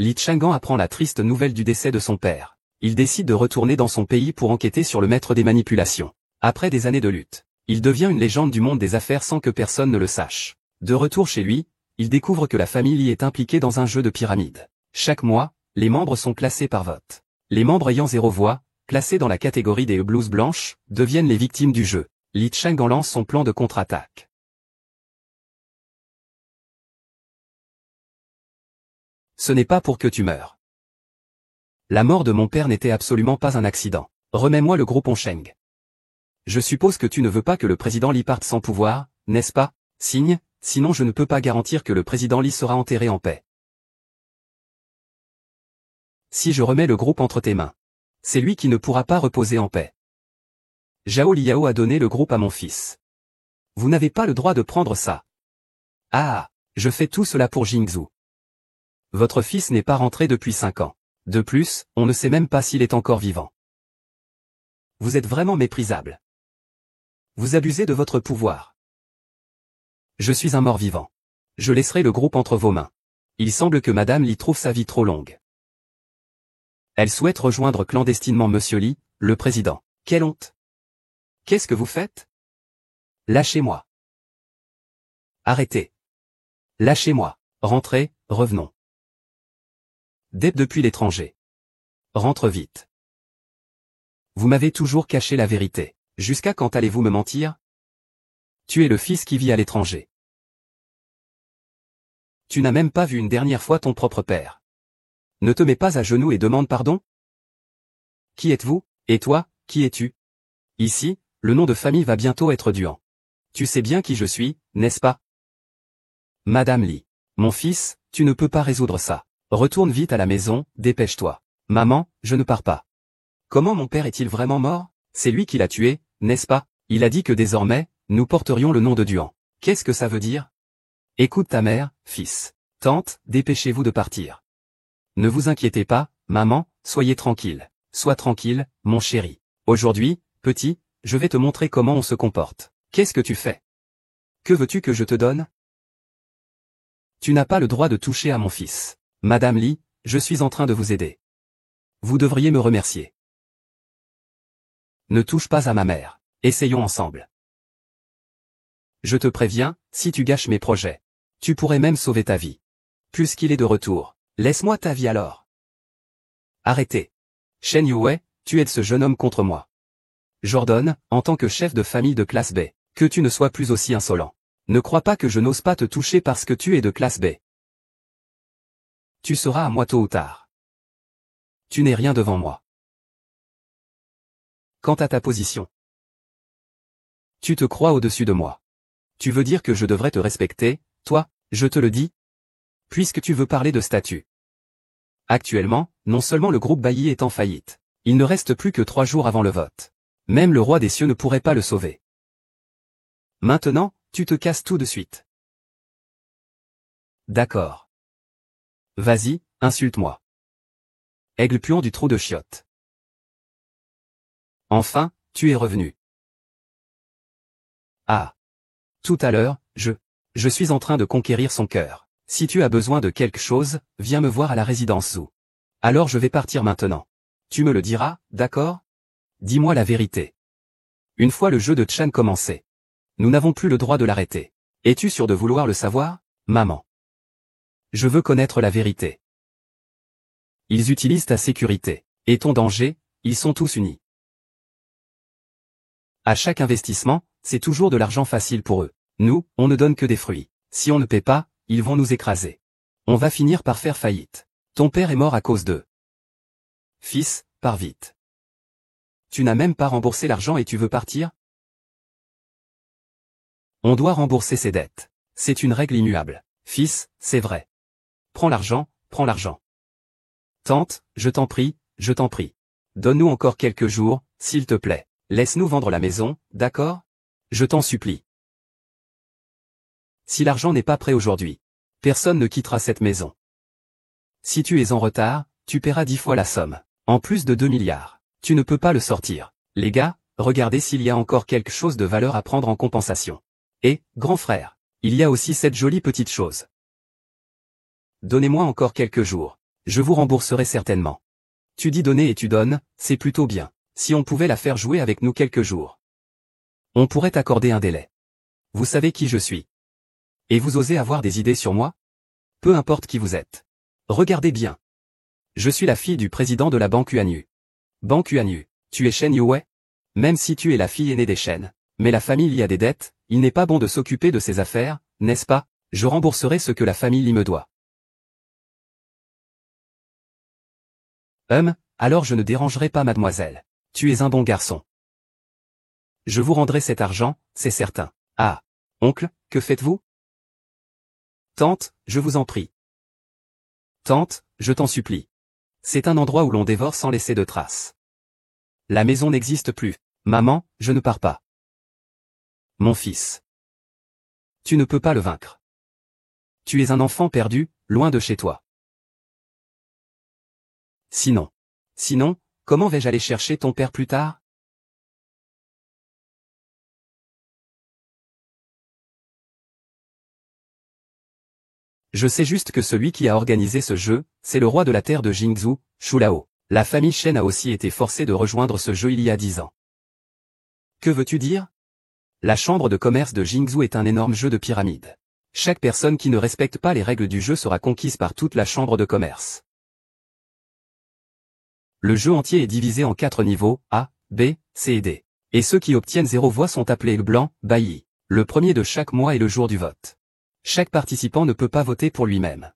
Li Chang'an apprend la triste nouvelle du décès de son père. Il décide de retourner dans son pays pour enquêter sur le maître des manipulations. Après des années de lutte, il devient une légende du monde des affaires sans que personne ne le sache. De retour chez lui, il découvre que la famille Li est impliquée dans un jeu de pyramide. Chaque mois, les membres sont classés par vote. Les membres ayant 0 voix, classés dans la catégorie des blouses blanches, deviennent les victimes du jeu. Li Chang'an lance son plan de contre-attaque. Ce n'est pas pour que tu meurs. La mort de mon père n'était absolument pas un accident. Remets-moi le gros Pongsheng. Je suppose que tu ne veux pas que le président Li parte sans pouvoir, n'est-ce pas? Signe, sinon je ne peux pas garantir que le président Li sera enterré en paix. Si je remets le groupe entre tes mains, c'est lui qui ne pourra pas reposer en paix. Zhao Liao a donné le groupe à mon fils. Vous n'avez pas le droit de prendre ça. Ah, je fais tout cela pour Jingzhou. Votre fils n'est pas rentré depuis 5 ans. De plus, on ne sait même pas s'il est encore vivant. Vous êtes vraiment méprisable. Vous abusez de votre pouvoir. Je suis un mort-vivant. Je laisserai le groupe entre vos mains. Il semble que Madame Li trouve sa vie trop longue. Elle souhaite rejoindre clandestinement Monsieur Li, le président. Quelle honte! Qu'est-ce que vous faites? Lâchez-moi. Arrêtez. Lâchez-moi. Rentrez, revenons. Depuis l'étranger. Rentre vite. Vous m'avez toujours caché la vérité. Jusqu'à quand allez-vous me mentir? Tu es le fils qui vit à l'étranger. Tu n'as même pas vu une dernière fois ton propre père. Ne te mets pas à genoux et demande pardon? Qui êtes-vous? Et toi, qui es-tu? Ici, le nom de famille va bientôt être Duan. Tu sais bien qui je suis, n'est-ce pas? Madame Li. Mon fils, tu ne peux pas résoudre ça. Retourne vite à la maison, dépêche-toi. Maman, je ne pars pas. Comment mon père est-il vraiment mort? C'est lui qui l'a tué, n'est-ce pas? Il a dit que désormais, nous porterions le nom de Duan. Qu'est-ce que ça veut dire? Écoute ta mère, fils. Tante, dépêchez-vous de partir. Ne vous inquiétez pas, maman, soyez tranquille. Sois tranquille, mon chéri. Aujourd'hui, petit, je vais te montrer comment on se comporte. Qu'est-ce que tu fais? Que veux-tu que je te donne? Tu n'as pas le droit de toucher à mon fils. Madame Li, je suis en train de vous aider. Vous devriez me remercier. Ne touche pas à ma mère. Essayons ensemble. Je te préviens, si tu gâches mes projets, tu pourrais même sauver ta vie. Puisqu'il est de retour, laisse-moi ta vie alors. Arrêtez. Shen Yue, tu aides ce jeune homme contre moi. J'ordonne, en tant que chef de famille de classe B, que tu ne sois plus aussi insolent. Ne crois pas que je n'ose pas te toucher parce que tu es de classe B. Tu seras à moi tôt ou tard. Tu n'es rien devant moi. Quant à ta position, tu te crois au-dessus de moi. Tu veux dire que je devrais te respecter, toi, je te le dis? Puisque tu veux parler de statut. Actuellement, non seulement le groupe Bailly est en faillite, il ne reste plus que 3 jours avant le vote. Même le roi des cieux ne pourrait pas le sauver. Maintenant, tu te casses tout de suite. D'accord. Vas-y, insulte-moi. Aigle puant du trou de chiottes. Enfin, tu es revenu. Ah. Tout à l'heure, je suis en train de conquérir son cœur. Si tu as besoin de quelque chose, viens me voir à la résidence Zhou. Alors je vais partir maintenant. Tu me le diras, d'accord? Dis-moi la vérité. Une fois le jeu de Chan commencé, nous n'avons plus le droit de l'arrêter. Es-tu sûr de vouloir le savoir, maman? Je veux connaître la vérité. Ils utilisent ta sécurité. Et ton danger, ils sont tous unis. À chaque investissement, c'est toujours de l'argent facile pour eux. Nous, on ne donne que des fruits. Si on ne paie pas, ils vont nous écraser. On va finir par faire faillite. Ton père est mort à cause d'eux. Fils, pars vite. Tu n'as même pas remboursé l'argent et tu veux partir? On doit rembourser ses dettes. C'est une règle immuable. Fils, c'est vrai. Prends l'argent, prends l'argent. Tante, je t'en prie, je t'en prie. Donne-nous encore quelques jours, s'il te plaît. Laisse-nous vendre la maison, d'accord? Je t'en supplie. Si l'argent n'est pas prêt aujourd'hui, personne ne quittera cette maison. Si tu es en retard, tu paieras 10 fois la somme. En plus de 2 milliards. Tu ne peux pas le sortir. Les gars, regardez s'il y a encore quelque chose de valeur à prendre en compensation. Et, grand frère, il y a aussi cette jolie petite chose. Donnez-moi encore quelques jours. Je vous rembourserai certainement. Tu dis donner et tu donnes, c'est plutôt bien. Si on pouvait la faire jouer avec nous quelques jours. On pourrait accorder un délai. Vous savez qui je suis. Et vous osez avoir des idées sur moi? Peu importe qui vous êtes. Regardez bien. Je suis la fille du président de la Banque Yuanyu. Banque Yuanyu, tu es Shen Yuwei? Même si tu es la fille aînée des Shen, mais la famille y a des dettes, il n'est pas bon de s'occuper de ses affaires, n'est-ce pas? Je rembourserai ce que la famille y me doit. Alors je ne dérangerai pas mademoiselle. Tu es un bon garçon. Je vous rendrai cet argent, c'est certain. Ah. Oncle, que faites-vous? Tante, je vous en prie. Tante, je t'en supplie. C'est un endroit où l'on dévore sans laisser de traces. La maison n'existe plus. Maman, je ne pars pas. Mon fils. Tu ne peux pas le vaincre. Tu es un enfant perdu, loin de chez toi. Sinon, comment vais-je aller chercher ton père plus tard? Je sais juste que celui qui a organisé ce jeu, c'est le roi de la terre de Jingzhou, Shulao. La famille Shen a aussi été forcée de rejoindre ce jeu il y a 10 ans. Que veux-tu dire? La chambre de commerce de Jingzhou est un énorme jeu de pyramide. Chaque personne qui ne respecte pas les règles du jeu sera conquise par toute la chambre de commerce. Le jeu entier est divisé en 4 niveaux, A, B, C et D. Et ceux qui obtiennent 0 voix sont appelés le blanc, Baiyi. Le premier de chaque mois est le jour du vote. Chaque participant ne peut pas voter pour lui-même.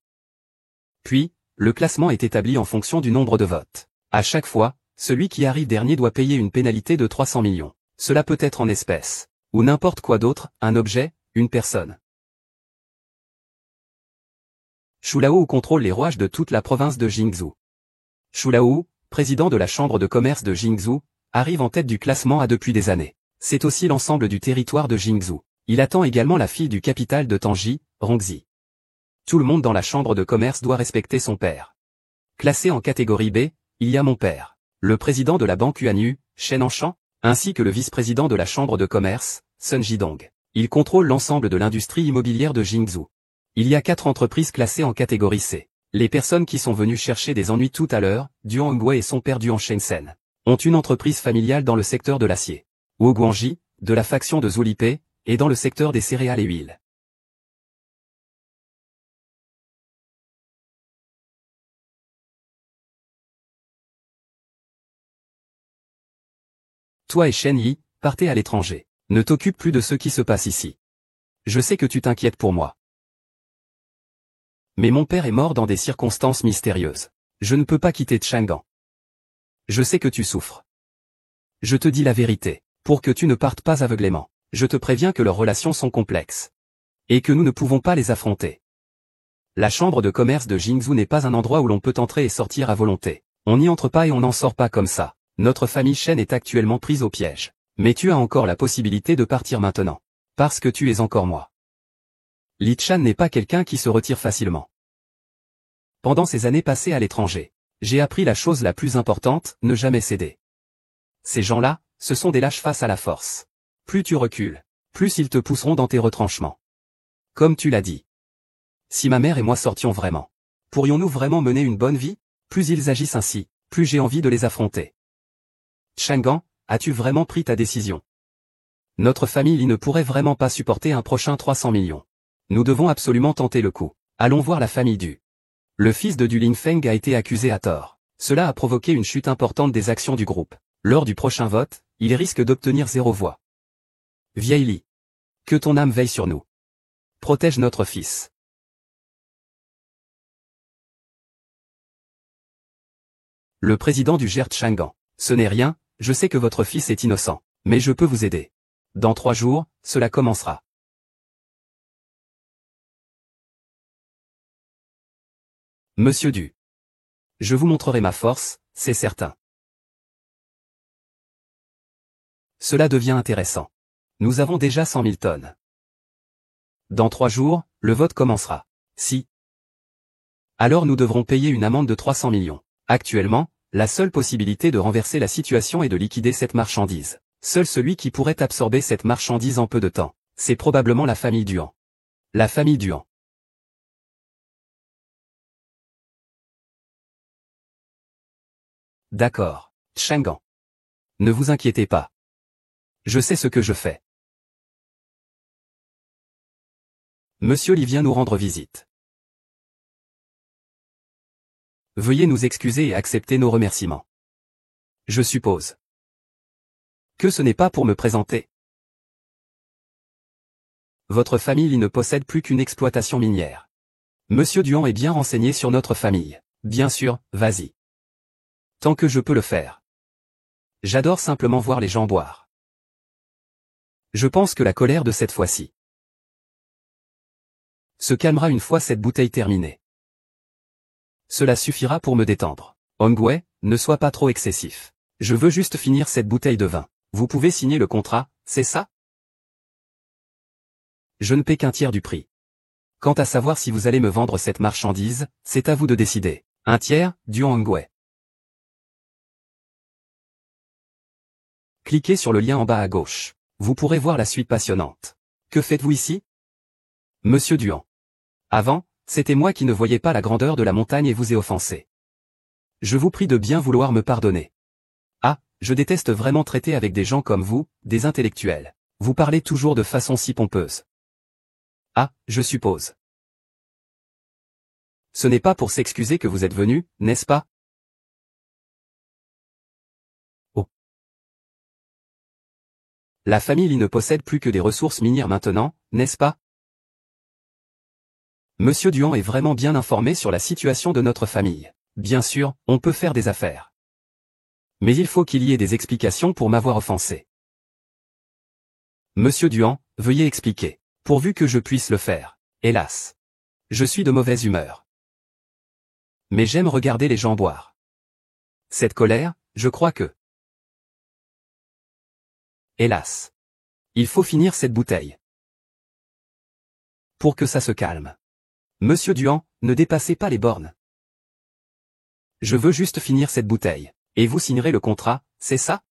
Puis, le classement est établi en fonction du nombre de votes. À chaque fois, celui qui arrive dernier doit payer une pénalité de 300 millions. Cela peut être en espèces, ou n'importe quoi d'autre, un objet, une personne. Shulao contrôle les rouages de toute la province de Jingzhou. Shulao, président de la chambre de commerce de Jingzhou, arrive en tête du classement A depuis des années. C'est aussi l'ensemble du territoire de Jingzhou. Il attend également la fille du capital de Tangji, Rongzi. Tout le monde dans la chambre de commerce doit respecter son père. Classé en catégorie B, il y a mon père, le président de la Banque Yuanyu, Shen Anshan, ainsi que le vice-président de la chambre de commerce, Sun Jidong. Il contrôle l'ensemble de l'industrie immobilière de Jingzhou. Il y a 4 entreprises classées en catégorie C. Les personnes qui sont venues chercher des ennuis tout à l'heure, Duan Hongwei et son père Duan Shengsen, ont une entreprise familiale dans le secteur de l'acier. Wu Guangji, de la faction de Zhu Lipei, et dans le secteur des céréales et huiles. Toi et Shen Yi, partez à l'étranger. Ne t'occupe plus de ce qui se passe ici. Je sais que tu t'inquiètes pour moi. Mais mon père est mort dans des circonstances mystérieuses. Je ne peux pas quitter Chang'an. Je sais que tu souffres. Je te dis la vérité, pour que tu ne partes pas aveuglément. Je te préviens que leurs relations sont complexes. Et que nous ne pouvons pas les affronter. La chambre de commerce de Jingzhou n'est pas un endroit où l'on peut entrer et sortir à volonté. On n'y entre pas et on n'en sort pas comme ça. Notre famille Shen est actuellement prise au piège. Mais tu as encore la possibilité de partir maintenant. Parce que tu es encore moi. Li Chan n'est pas quelqu'un qui se retire facilement. Pendant ces années passées à l'étranger, j'ai appris la chose la plus importante, ne jamais céder. Ces gens-là, ce sont des lâches face à la force. Plus tu recules, plus ils te pousseront dans tes retranchements. Comme tu l'as dit. Si ma mère et moi sortions vraiment, pourrions-nous vraiment mener une bonne vie? Plus ils agissent ainsi, plus j'ai envie de les affronter. Chang'an, as-tu vraiment pris ta décision? Notre famille ne pourrait vraiment pas supporter un prochain 300 millions. Nous devons absolument tenter le coup. Allons voir la famille Du. Le fils de Du Lingfeng a été accusé à tort. Cela a provoqué une chute importante des actions du groupe. Lors du prochain vote, il risque d'obtenir 0 voix. Vieille Li. Que ton âme veille sur nous. Protège notre fils. Le président du Gert Chang'an. Ce n'est rien, je sais que votre fils est innocent. Mais je peux vous aider. Dans 3 jours, cela commencera. Monsieur Du. Je vous montrerai ma force, c'est certain. Cela devient intéressant. Nous avons déjà 100 000 tonnes. Dans 3 jours, le vote commencera. Si. Alors nous devrons payer une amende de 300 millions. Actuellement, la seule possibilité de renverser la situation est de liquider cette marchandise. Seul celui qui pourrait absorber cette marchandise en peu de temps, c'est probablement la famille Duan. La famille Duan. D'accord, Chang'an. Ne vous inquiétez pas. Je sais ce que je fais. Monsieur Li vient nous rendre visite. Veuillez nous excuser et accepter nos remerciements. Je suppose que ce n'est pas pour me présenter. Votre famille Li ne possède plus qu'une exploitation minière. Monsieur Duan est bien renseigné sur notre famille. Bien sûr, vas-y. Tant que je peux le faire. J'adore simplement voir les gens boire. Je pense que la colère de cette fois-ci se calmera une fois cette bouteille terminée. Cela suffira pour me détendre. Hongwei, ne sois pas trop excessif. Je veux juste finir cette bouteille de vin. Vous pouvez signer le contrat, c'est ça? Je ne paie qu'un tiers du prix. Quant à savoir si vous allez me vendre cette marchandise, c'est à vous de décider. Un tiers, du Hongwei. Cliquez sur le lien en bas à gauche. Vous pourrez voir la suite passionnante. Que faites-vous ici? Monsieur Duan. Avant, c'était moi qui ne voyais pas la grandeur de la montagne et vous ai offensé. Je vous prie de bien vouloir me pardonner. Ah, je déteste vraiment traiter avec des gens comme vous, des intellectuels. Vous parlez toujours de façon si pompeuse. Ah, je suppose. Ce n'est pas pour s'excuser que vous êtes venu, n'est-ce pas? Oh. La famille Li ne possède plus que des ressources minières maintenant, n'est-ce pas? Monsieur Duan est vraiment bien informé sur la situation de notre famille. Bien sûr, on peut faire des affaires. Mais il faut qu'il y ait des explications pour m'avoir offensé. Monsieur Duan, veuillez expliquer. Pourvu que je puisse le faire. Hélas. Je suis de mauvaise humeur. Mais j'aime regarder les gens boire. Cette colère, je crois que... Hélas. Il faut finir cette bouteille. Pour que ça se calme. Monsieur Duan, ne dépassez pas les bornes. Je veux juste finir cette bouteille. Et vous signerez le contrat, c'est ça?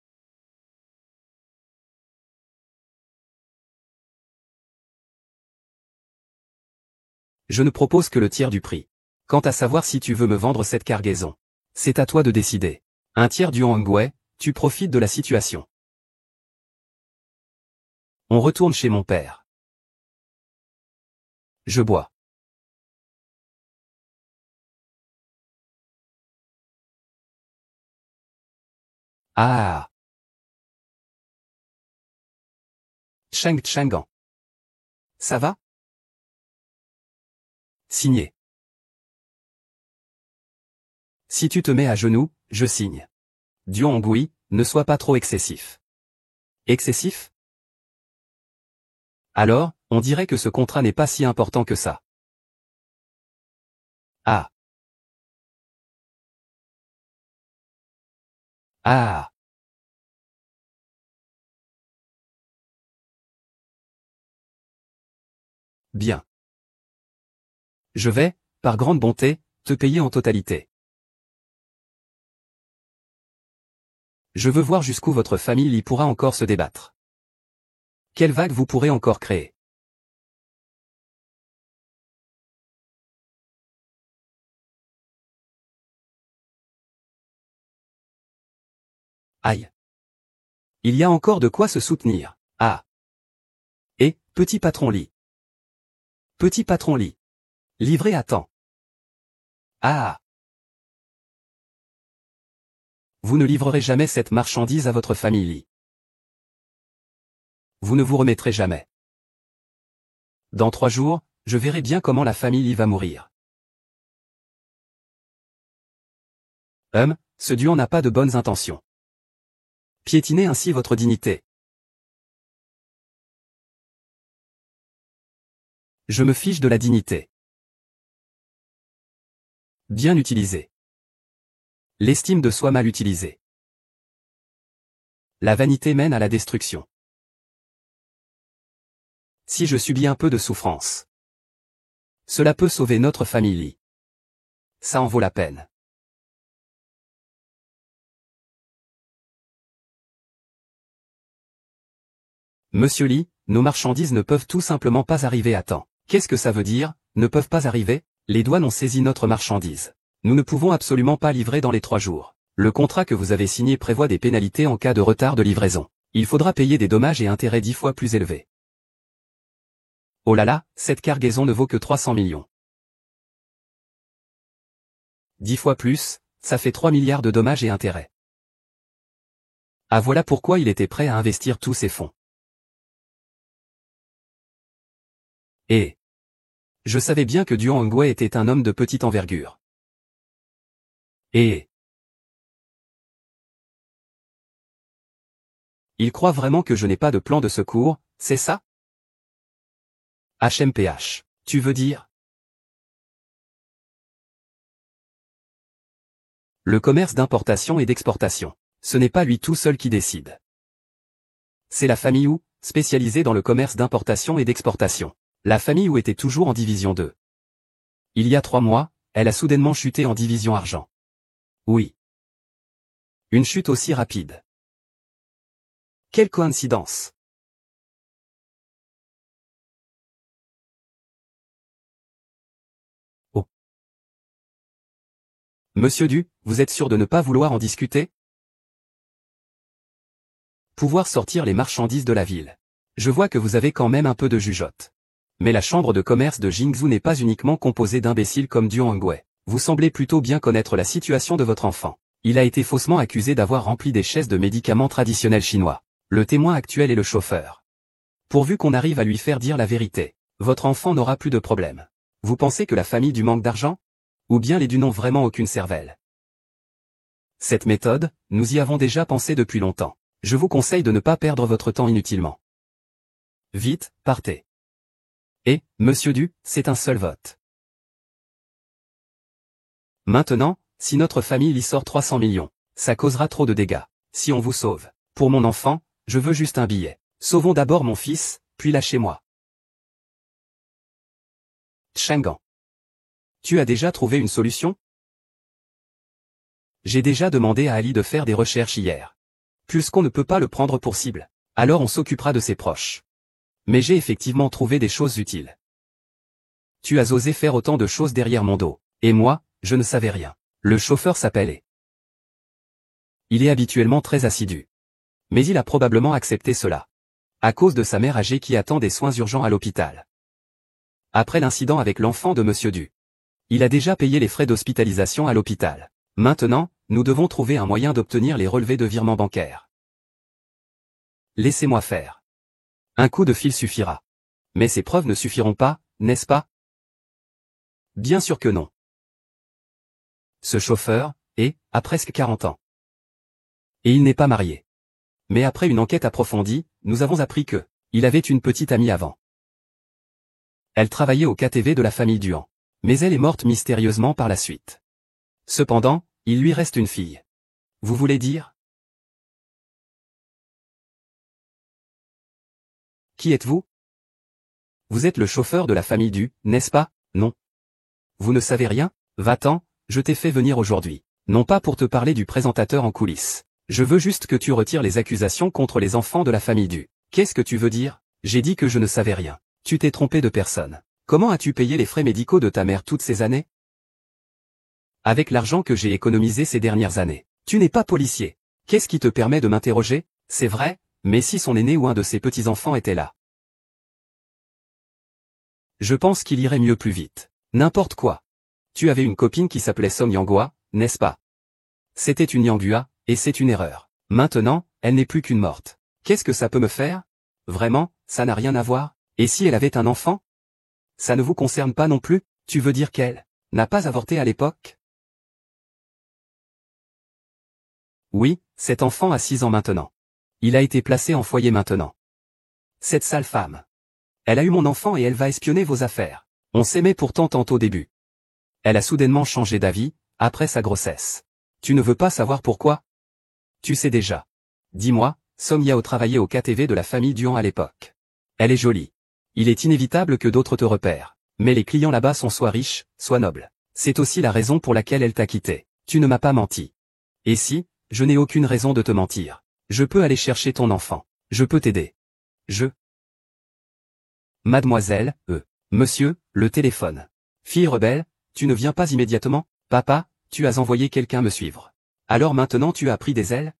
Je ne propose que le tiers du prix. Quant à savoir si tu veux me vendre cette cargaison, c'est à toi de décider. Un tiers du Hongwei, tu profites de la situation. On retourne chez mon père. Je bois. Ah. Chang'an. Ça va? Signé. Si tu te mets à genoux, je signe. Duan-Ngui, ne sois pas trop excessif. Excessif? Alors, on dirait que ce contrat n'est pas si important que ça. Ah. Ah. Bien. Je vais, par grande bonté, te payer en totalité. Je veux voir jusqu'où votre famille y pourra encore se débattre. Quelle vague vous pourrez encore créer? Aïe. Il y a encore de quoi se soutenir. Ah. Et, petit patron Li. Petit patron Li. Livré à temps. Ah. Vous ne livrerez jamais cette marchandise à votre famille Li. Vous ne vous remettrez jamais. Dans 3 jours, je verrai bien comment la famille Li va mourir. Ce Duan n'a pas de bonnes intentions. Piétinez ainsi votre dignité. Je me fiche de la dignité. Bien utilisé. L'estime de soi mal utilisée. La vanité mène à la destruction. Si je subis un peu de souffrance, cela peut sauver notre famille Li. Ça en vaut la peine. Monsieur Li, nos marchandises ne peuvent tout simplement pas arriver à temps. Qu'est-ce que ça veut dire, ne peuvent pas arriver? Les douanes ont saisi notre marchandise. Nous ne pouvons absolument pas livrer dans les 3 jours. Le contrat que vous avez signé prévoit des pénalités en cas de retard de livraison. Il faudra payer des dommages et intérêts 10 fois plus élevés. Oh là là, cette cargaison ne vaut que 300 millions. 10 fois plus, ça fait 3 milliards de dommages et intérêts. Ah voilà pourquoi il était prêt à investir tous ses fonds. Et je savais bien que Duan Hongwei était un homme de petite envergure. Et il croit vraiment que je n'ai pas de plan de secours, c'est ça? HMPH. Tu veux dire? Le commerce d'importation et d'exportation. Ce n'est pas lui tout seul qui décide. C'est la famille Wu, spécialisée dans le commerce d'importation et d'exportation. La famille Wu était toujours en division 2. Il y a 3 mois, elle a soudainement chuté en division argent. Oui. Une chute aussi rapide. Quelle coïncidence! Oh. Monsieur Du, vous êtes sûr de ne pas vouloir en discuter? Pouvoir sortir les marchandises de la ville. Je vois que vous avez quand même un peu de jugeote. Mais la chambre de commerce de Jingzhou n'est pas uniquement composée d'imbéciles comme Duan Hongwei. Vous semblez plutôt bien connaître la situation de votre enfant. Il a été faussement accusé d'avoir rempli des chaises de médicaments traditionnels chinois. Le témoin actuel est le chauffeur. Pourvu qu'on arrive à lui faire dire la vérité, votre enfant n'aura plus de problème. Vous pensez que la famille Du manque d'argent? Ou bien les Du n'ont vraiment aucune cervelle? Cette méthode, nous y avons déjà pensé depuis longtemps. Je vous conseille de ne pas perdre votre temps inutilement. Vite, partez. Et, monsieur Du, c'est un seul vote. Maintenant, si notre famille y sort 300 millions, ça causera trop de dégâts. Si on vous sauve, pour mon enfant, je veux juste un billet. Sauvons d'abord mon fils, puis lâchez-moi. Chang'an. Tu as déjà trouvé une solution? J'ai déjà demandé à Ali de faire des recherches hier. Puisqu'on ne peut pas le prendre pour cible, alors on s'occupera de ses proches. Mais j'ai effectivement trouvé des choses utiles. Tu as osé faire autant de choses derrière mon dos, et moi, je ne savais rien. Le chauffeur s'appelle E. Il est habituellement très assidu. Mais il a probablement accepté cela. À cause de sa mère âgée qui attend des soins urgents à l'hôpital. Après l'incident avec l'enfant de Monsieur Du. Il a déjà payé les frais d'hospitalisation à l'hôpital. Maintenant, nous devons trouver un moyen d'obtenir les relevés de virement bancaire. Laissez-moi faire. Un coup de fil suffira. Mais ces preuves ne suffiront pas, n'est-ce pas? Bien sûr que non. Ce chauffeur, a presque 40 ans. Et il n'est pas marié. Mais après une enquête approfondie, nous avons appris que, il avait une petite amie avant. Elle travaillait au KTV de la famille Duan. Mais elle est morte mystérieusement par la suite. Cependant, il lui reste une fille. Vous voulez dire? Qui êtes-vous? Vous êtes le chauffeur de la famille Du, n'est-ce pas? Non. Vous ne savez rien? Va-t'en, je t'ai fait venir aujourd'hui. Non pas pour te parler du présentateur en coulisses. Je veux juste que tu retires les accusations contre les enfants de la famille Du. Qu'est-ce que tu veux dire? J'ai dit que je ne savais rien. Tu t'es trompé de personne. Comment as-tu payé les frais médicaux de ta mère toutes ces années? Avec l'argent que j'ai économisé ces dernières années. Tu n'es pas policier. Qu'est-ce qui te permet de m'interroger? C'est vrai, mais si son aîné ou un de ses petits-enfants était là. Je pense qu'il irait mieux plus vite. N'importe quoi. Tu avais une copine qui s'appelait Song Yanghua, n'est-ce pas? C'était une Yanghua, et c'est une erreur. Maintenant, elle n'est plus qu'une morte. Qu'est-ce que ça peut me faire? Vraiment, ça n'a rien à voir? Et si elle avait un enfant? Ça ne vous concerne pas non plus? Tu veux dire qu'elle n'a pas avorté à l'époque? Oui, cet enfant a 6 ans maintenant. Il a été placé en foyer maintenant. Cette sale femme. Elle a eu mon enfant et elle va espionner vos affaires. On s'aimait pourtant tant au début. Elle a soudainement changé d'avis, après sa grossesse. Tu ne veux pas savoir pourquoi? Tu sais déjà. Dis-moi, Song Yao travaillait au KTV de la famille Duan à l'époque. Elle est jolie. Il est inévitable que d'autres te repèrent. Mais les clients là-bas sont soit riches, soit nobles. C'est aussi la raison pour laquelle elle t'a quitté. Tu ne m'as pas menti. Et si, je n'ai aucune raison de te mentir. Je peux aller chercher ton enfant. Je peux t'aider. Mademoiselle, monsieur, le téléphone. Fille rebelle, tu ne viens pas immédiatement? Papa, tu as envoyé quelqu'un me suivre. Alors maintenant tu as pris des ailes?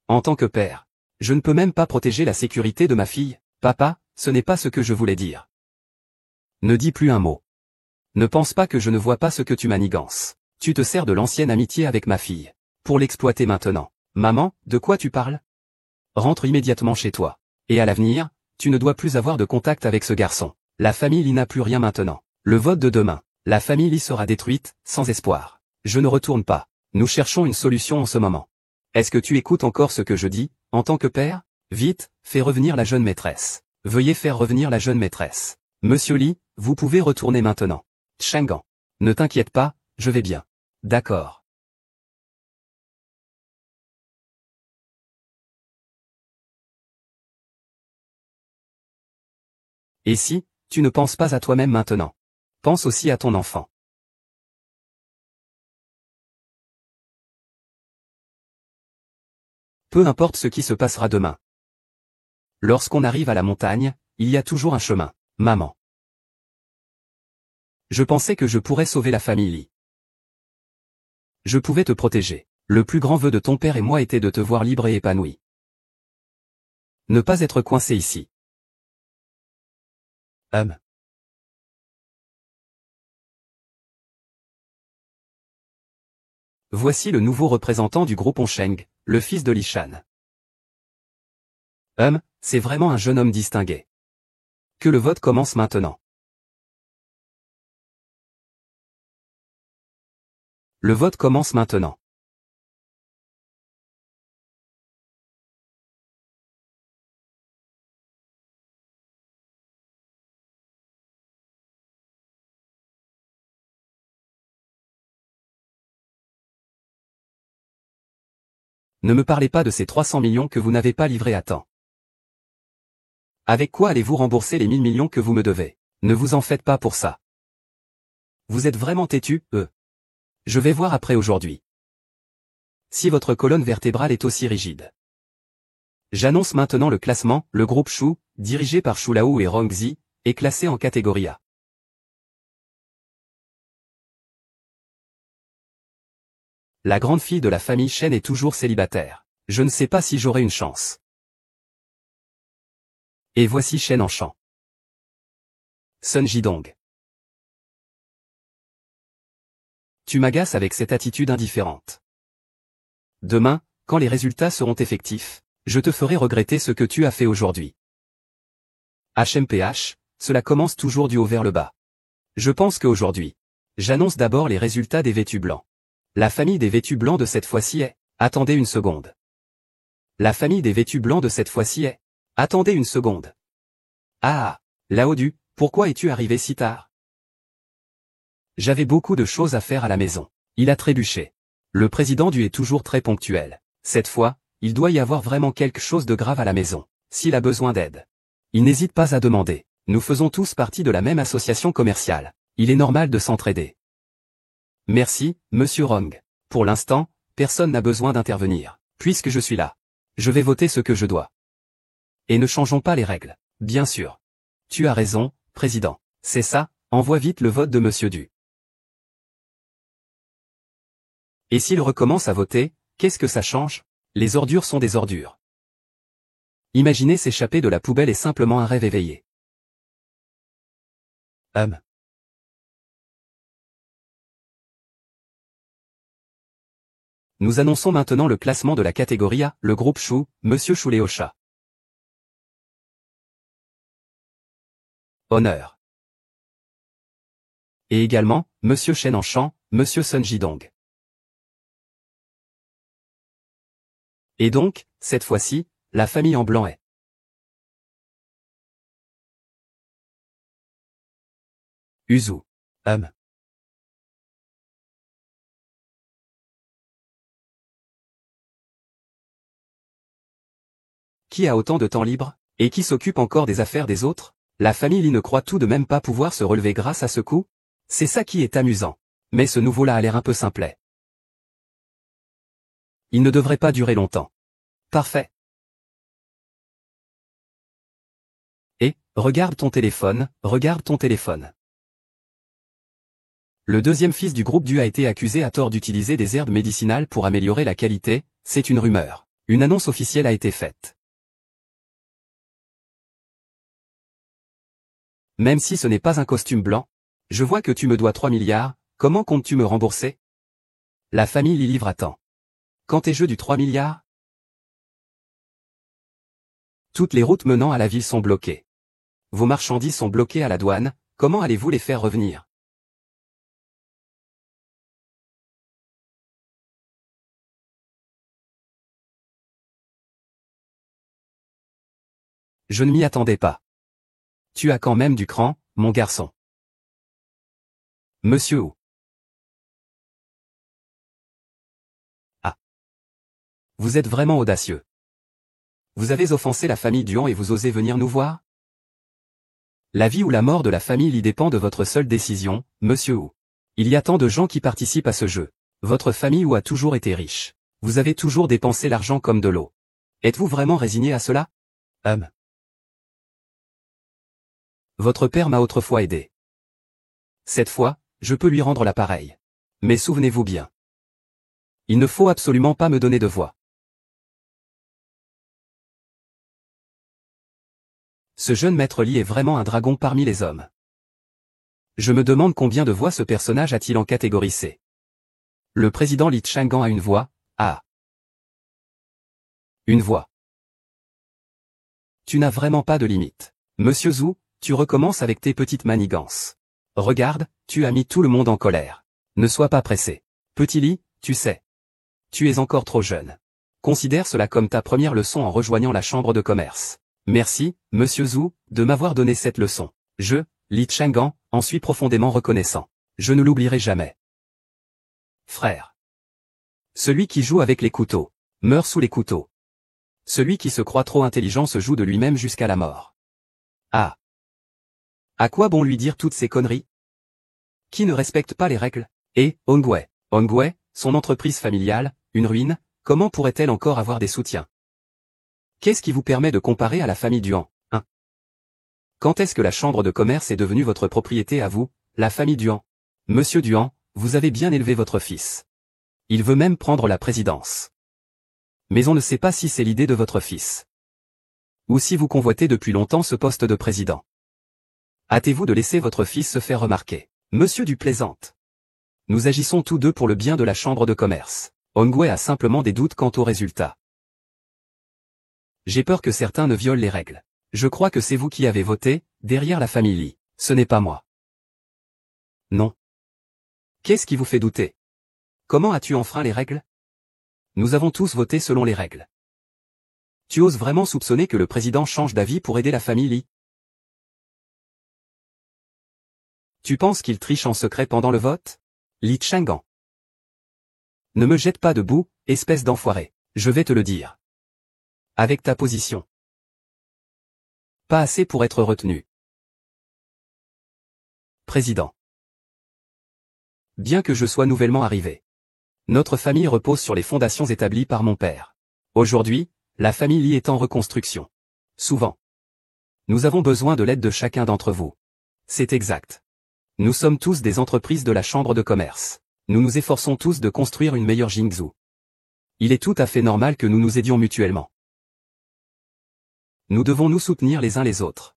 En tant que père, je ne peux même pas protéger la sécurité de ma fille. Papa, ce n'est pas ce que je voulais dire. Ne dis plus un mot. Ne pense pas que je ne vois pas ce que tu manigances. Tu te sers de l'ancienne amitié avec ma fille. Pour l'exploiter maintenant. Maman, de quoi tu parles? Rentre immédiatement chez toi. Et à l'avenir, tu ne dois plus avoir de contact avec ce garçon. La famille Lee n'a plus rien maintenant. Le vote de demain. La famille Lee sera détruite, sans espoir. Je ne retourne pas. Nous cherchons une solution en ce moment. Est-ce que tu écoutes encore ce que je dis, en tant que père? Vite, fais revenir la jeune maîtresse. Veuillez faire revenir la jeune maîtresse. Monsieur Lee, vous pouvez retourner maintenant. Chang'an. Ne t'inquiète pas, je vais bien. D'accord. Et si, tu ne penses pas à toi-même maintenant? Pense aussi à ton enfant. Peu importe ce qui se passera demain. Lorsqu'on arrive à la montagne, il y a toujours un chemin. Maman. Je pensais que je pourrais sauver la famille Lee. Je pouvais te protéger. Le plus grand vœu de ton père et moi était de te voir libre et épanoui. Ne pas être coincé ici. Voici le nouveau représentant du groupe Onsheng, le fils de Li Shan. C'est vraiment un jeune homme distingué. Que le vote commence maintenant. Le vote commence maintenant. Ne me parlez pas de ces 300 millions que vous n'avez pas livrés à temps. Avec quoi allez-vous rembourser les 1000 millions que vous me devez? Ne vous en faites pas pour ça. Vous êtes vraiment têtu, Je vais voir après aujourd'hui. Si votre colonne vertébrale est aussi rigide. J'annonce maintenant le classement, le groupe Shu, dirigé par Shu Lao et Rong Zi, est classé en catégorie A. La grande fille de la famille Shen est toujours célibataire. Je ne sais pas si j'aurai une chance. Et voici Shen en chant. Sun Jidong. Tu m'agaces avec cette attitude indifférente. Demain, quand les résultats seront effectifs, je te ferai regretter ce que tu as fait aujourd'hui. HMPH, cela commence toujours du haut vers le bas. Je pense qu'aujourd'hui, j'annonce d'abord les résultats des vêtus blancs. La famille des vêtus blancs de cette fois-ci est... Attendez une seconde. La famille des vêtus blancs de cette fois-ci est... Attendez une seconde. Ah, Laodu, pourquoi es-tu arrivé si tard? J'avais beaucoup de choses à faire à la maison. Il a trébuché. Le président du est toujours très ponctuel. Cette fois, il doit y avoir vraiment quelque chose de grave à la maison. S'il a besoin d'aide, il n'hésite pas à demander. Nous faisons tous partie de la même association commerciale. Il est normal de s'entraider. Merci, monsieur Rong. Pour l'instant, personne n'a besoin d'intervenir. Puisque je suis là, je vais voter ce que je dois. Et ne changeons pas les règles. Bien sûr. Tu as raison, président. C'est ça, envoie vite le vote de monsieur Du. Et s'il recommence à voter, qu'est-ce que ça change? Les ordures sont des ordures. Imaginer s'échapper de la poubelle est simplement un rêve éveillé. Nous annonçons maintenant le classement de la catégorie A, le groupe Shu, monsieur Shuleosha. Honneur. Et également, monsieur Shen en chant, monsieur Sun Jidong. Et donc, cette fois-ci, la famille en blanc est. Uzu. Qui a autant de temps libre, et qui s'occupe encore des affaires des autres? La famille Lee ne croit tout de même pas pouvoir se relever grâce à ce coup? C'est ça qui est amusant. Mais ce nouveau-là a l'air un peu simplet. Il ne devrait pas durer longtemps. Parfait. Et, regarde ton téléphone, regarde ton téléphone. Le deuxième fils du groupe Du a été accusé à tort d'utiliser des herbes médicinales pour améliorer la qualité, c'est une rumeur. Une annonce officielle a été faite. Même si ce n'est pas un costume blanc, je vois que tu me dois 3 milliards, comment comptes-tu me rembourser? La famille Lee livre attend. Quand tes jeux du 3 milliards? Toutes les routes menant à la ville sont bloquées. Vos marchandises sont bloquées à la douane, comment allez-vous les faire revenir? Je ne m'y attendais pas. Tu as quand même du cran, mon garçon. Monsieur Wu. Ah. Vous êtes vraiment audacieux. Vous avez offensé la famille Duan et vous osez venir nous voir? La vie ou la mort de la famille Lee dépend de votre seule décision, monsieur Wu. Il y a tant de gens qui participent à ce jeu. Votre famille Wu a toujours été riche. Vous avez toujours dépensé l'argent comme de l'eau. Êtes-vous vraiment résigné à cela? Votre père m'a autrefois aidé. Cette fois, je peux lui rendre l'appareil. Mais souvenez-vous bien. Il ne faut absolument pas me donner de voix. Ce jeune maître Lee est vraiment un dragon parmi les hommes. Je me demande combien de voix ce personnage a-t-il en catégorie C. Le président Li Chang'an a une voix, ah. Une voix. Tu n'as vraiment pas de limite. Monsieur Zhu, tu recommences avec tes petites manigances. Regarde, tu as mis tout le monde en colère. Ne sois pas pressé. Petit Li, tu sais. Tu es encore trop jeune. Considère cela comme ta première leçon en rejoignant la chambre de commerce. Merci, monsieur Zhu, de m'avoir donné cette leçon. Je, Li Chang'an, en suis profondément reconnaissant. Je ne l'oublierai jamais. Frère. Celui qui joue avec les couteaux, meurt sous les couteaux. Celui qui se croit trop intelligent se joue de lui-même jusqu'à la mort. Ah. À quoi bon lui dire toutes ces conneries? Qui ne respecte pas les règles? Et, Hongwei, son entreprise familiale, une ruine, comment pourrait-elle encore avoir des soutiens? Qu'est-ce qui vous permet de comparer à la famille Duan, hein? Quand est-ce que la chambre de commerce est devenue votre propriété à vous, la famille Duan? Monsieur Duan, vous avez bien élevé votre fils. Il veut même prendre la présidence. Mais on ne sait pas si c'est l'idée de votre fils. Ou si vous convoitez depuis longtemps ce poste de président. Hâtez-vous de laisser votre fils se faire remarquer. Monsieur Du plaisante. Nous agissons tous deux pour le bien de la chambre de commerce. Hongwei a simplement des doutes quant aux résultats. J'ai peur que certains ne violent les règles. Je crois que c'est vous qui avez voté, derrière la famille Lee. Ce n'est pas moi. Non. Qu'est-ce qui vous fait douter? Comment as-tu enfreint les règles? Nous avons tous voté selon les règles. Tu oses vraiment soupçonner que le président change d'avis pour aider la famille Lee? Tu penses qu'il triche en secret pendant le vote? Li Chang'an. Ne me jette pas de boue, espèce d'enfoiré. Je vais te le dire. Avec ta position. Pas assez pour être retenu. Président. Bien que je sois nouvellement arrivé. Notre famille repose sur les fondations établies par mon père. Aujourd'hui, la famille Lee est en reconstruction. Souvent. Nous avons besoin de l'aide de chacun d'entre vous. C'est exact. Nous sommes tous des entreprises de la chambre de commerce. Nous nous efforçons tous de construire une meilleure Jingzhou. Il est tout à fait normal que nous nous aidions mutuellement. Nous devons nous soutenir les uns les autres.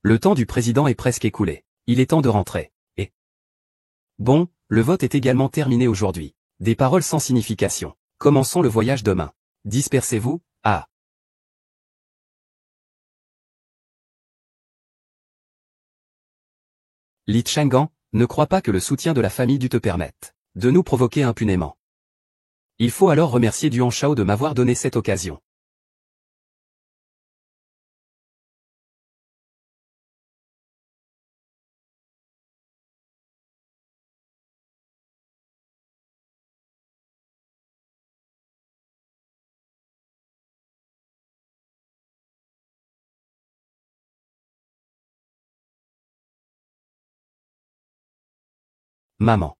Le temps du président est presque écoulé. Il est temps de rentrer. Et bon, le vote est également terminé aujourd'hui. Des paroles sans signification. Commençons le voyage demain. Dispersez-vous, ah. Li Chang'an, ne crois pas que le soutien de la famille Du te permette de nous provoquer impunément. Il faut alors remercier Duan Shao de m'avoir donné cette occasion. Maman.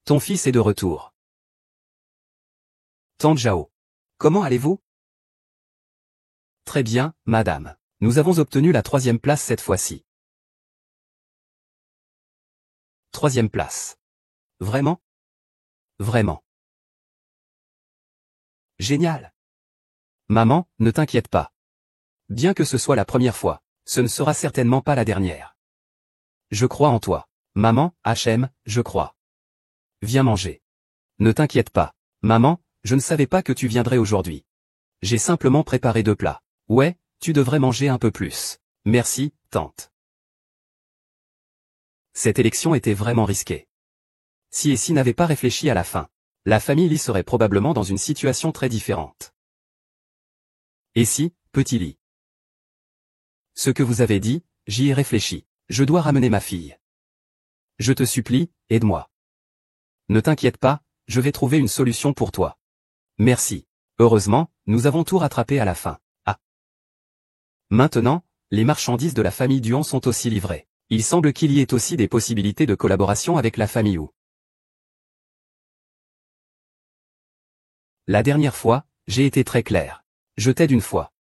Ton fils est de retour. Tante Zhao. Comment allez-vous? Très bien, madame. Nous avons obtenu la 3e place cette fois-ci. 3e place. Vraiment? Vraiment. Génial. Maman, ne t'inquiète pas. Bien que ce soit la première fois, ce ne sera certainement pas la dernière. Je crois en toi. Maman, HM, je crois. Viens manger. Ne t'inquiète pas. Maman, je ne savais pas que tu viendrais aujourd'hui. J'ai simplement préparé 2 plats. Ouais, tu devrais manger un peu plus. Merci, tante. Cette élection était vraiment risquée. Si et si n'avait pas réfléchi à la fin, la famille Lee serait probablement dans une situation très différente. Et si, petit Lee? Ce que vous avez dit, j'y ai réfléchi. Je dois ramener ma fille. Je te supplie, aide-moi. Ne t'inquiète pas, je vais trouver une solution pour toi. Merci. Heureusement, nous avons tout rattrapé à la fin. Ah. Maintenant, les marchandises de la famille Duan sont aussi livrées. Il semble qu'il y ait aussi des possibilités de collaboration avec la famille Wu. La dernière fois, j'ai été très clair. Je t'aide une fois.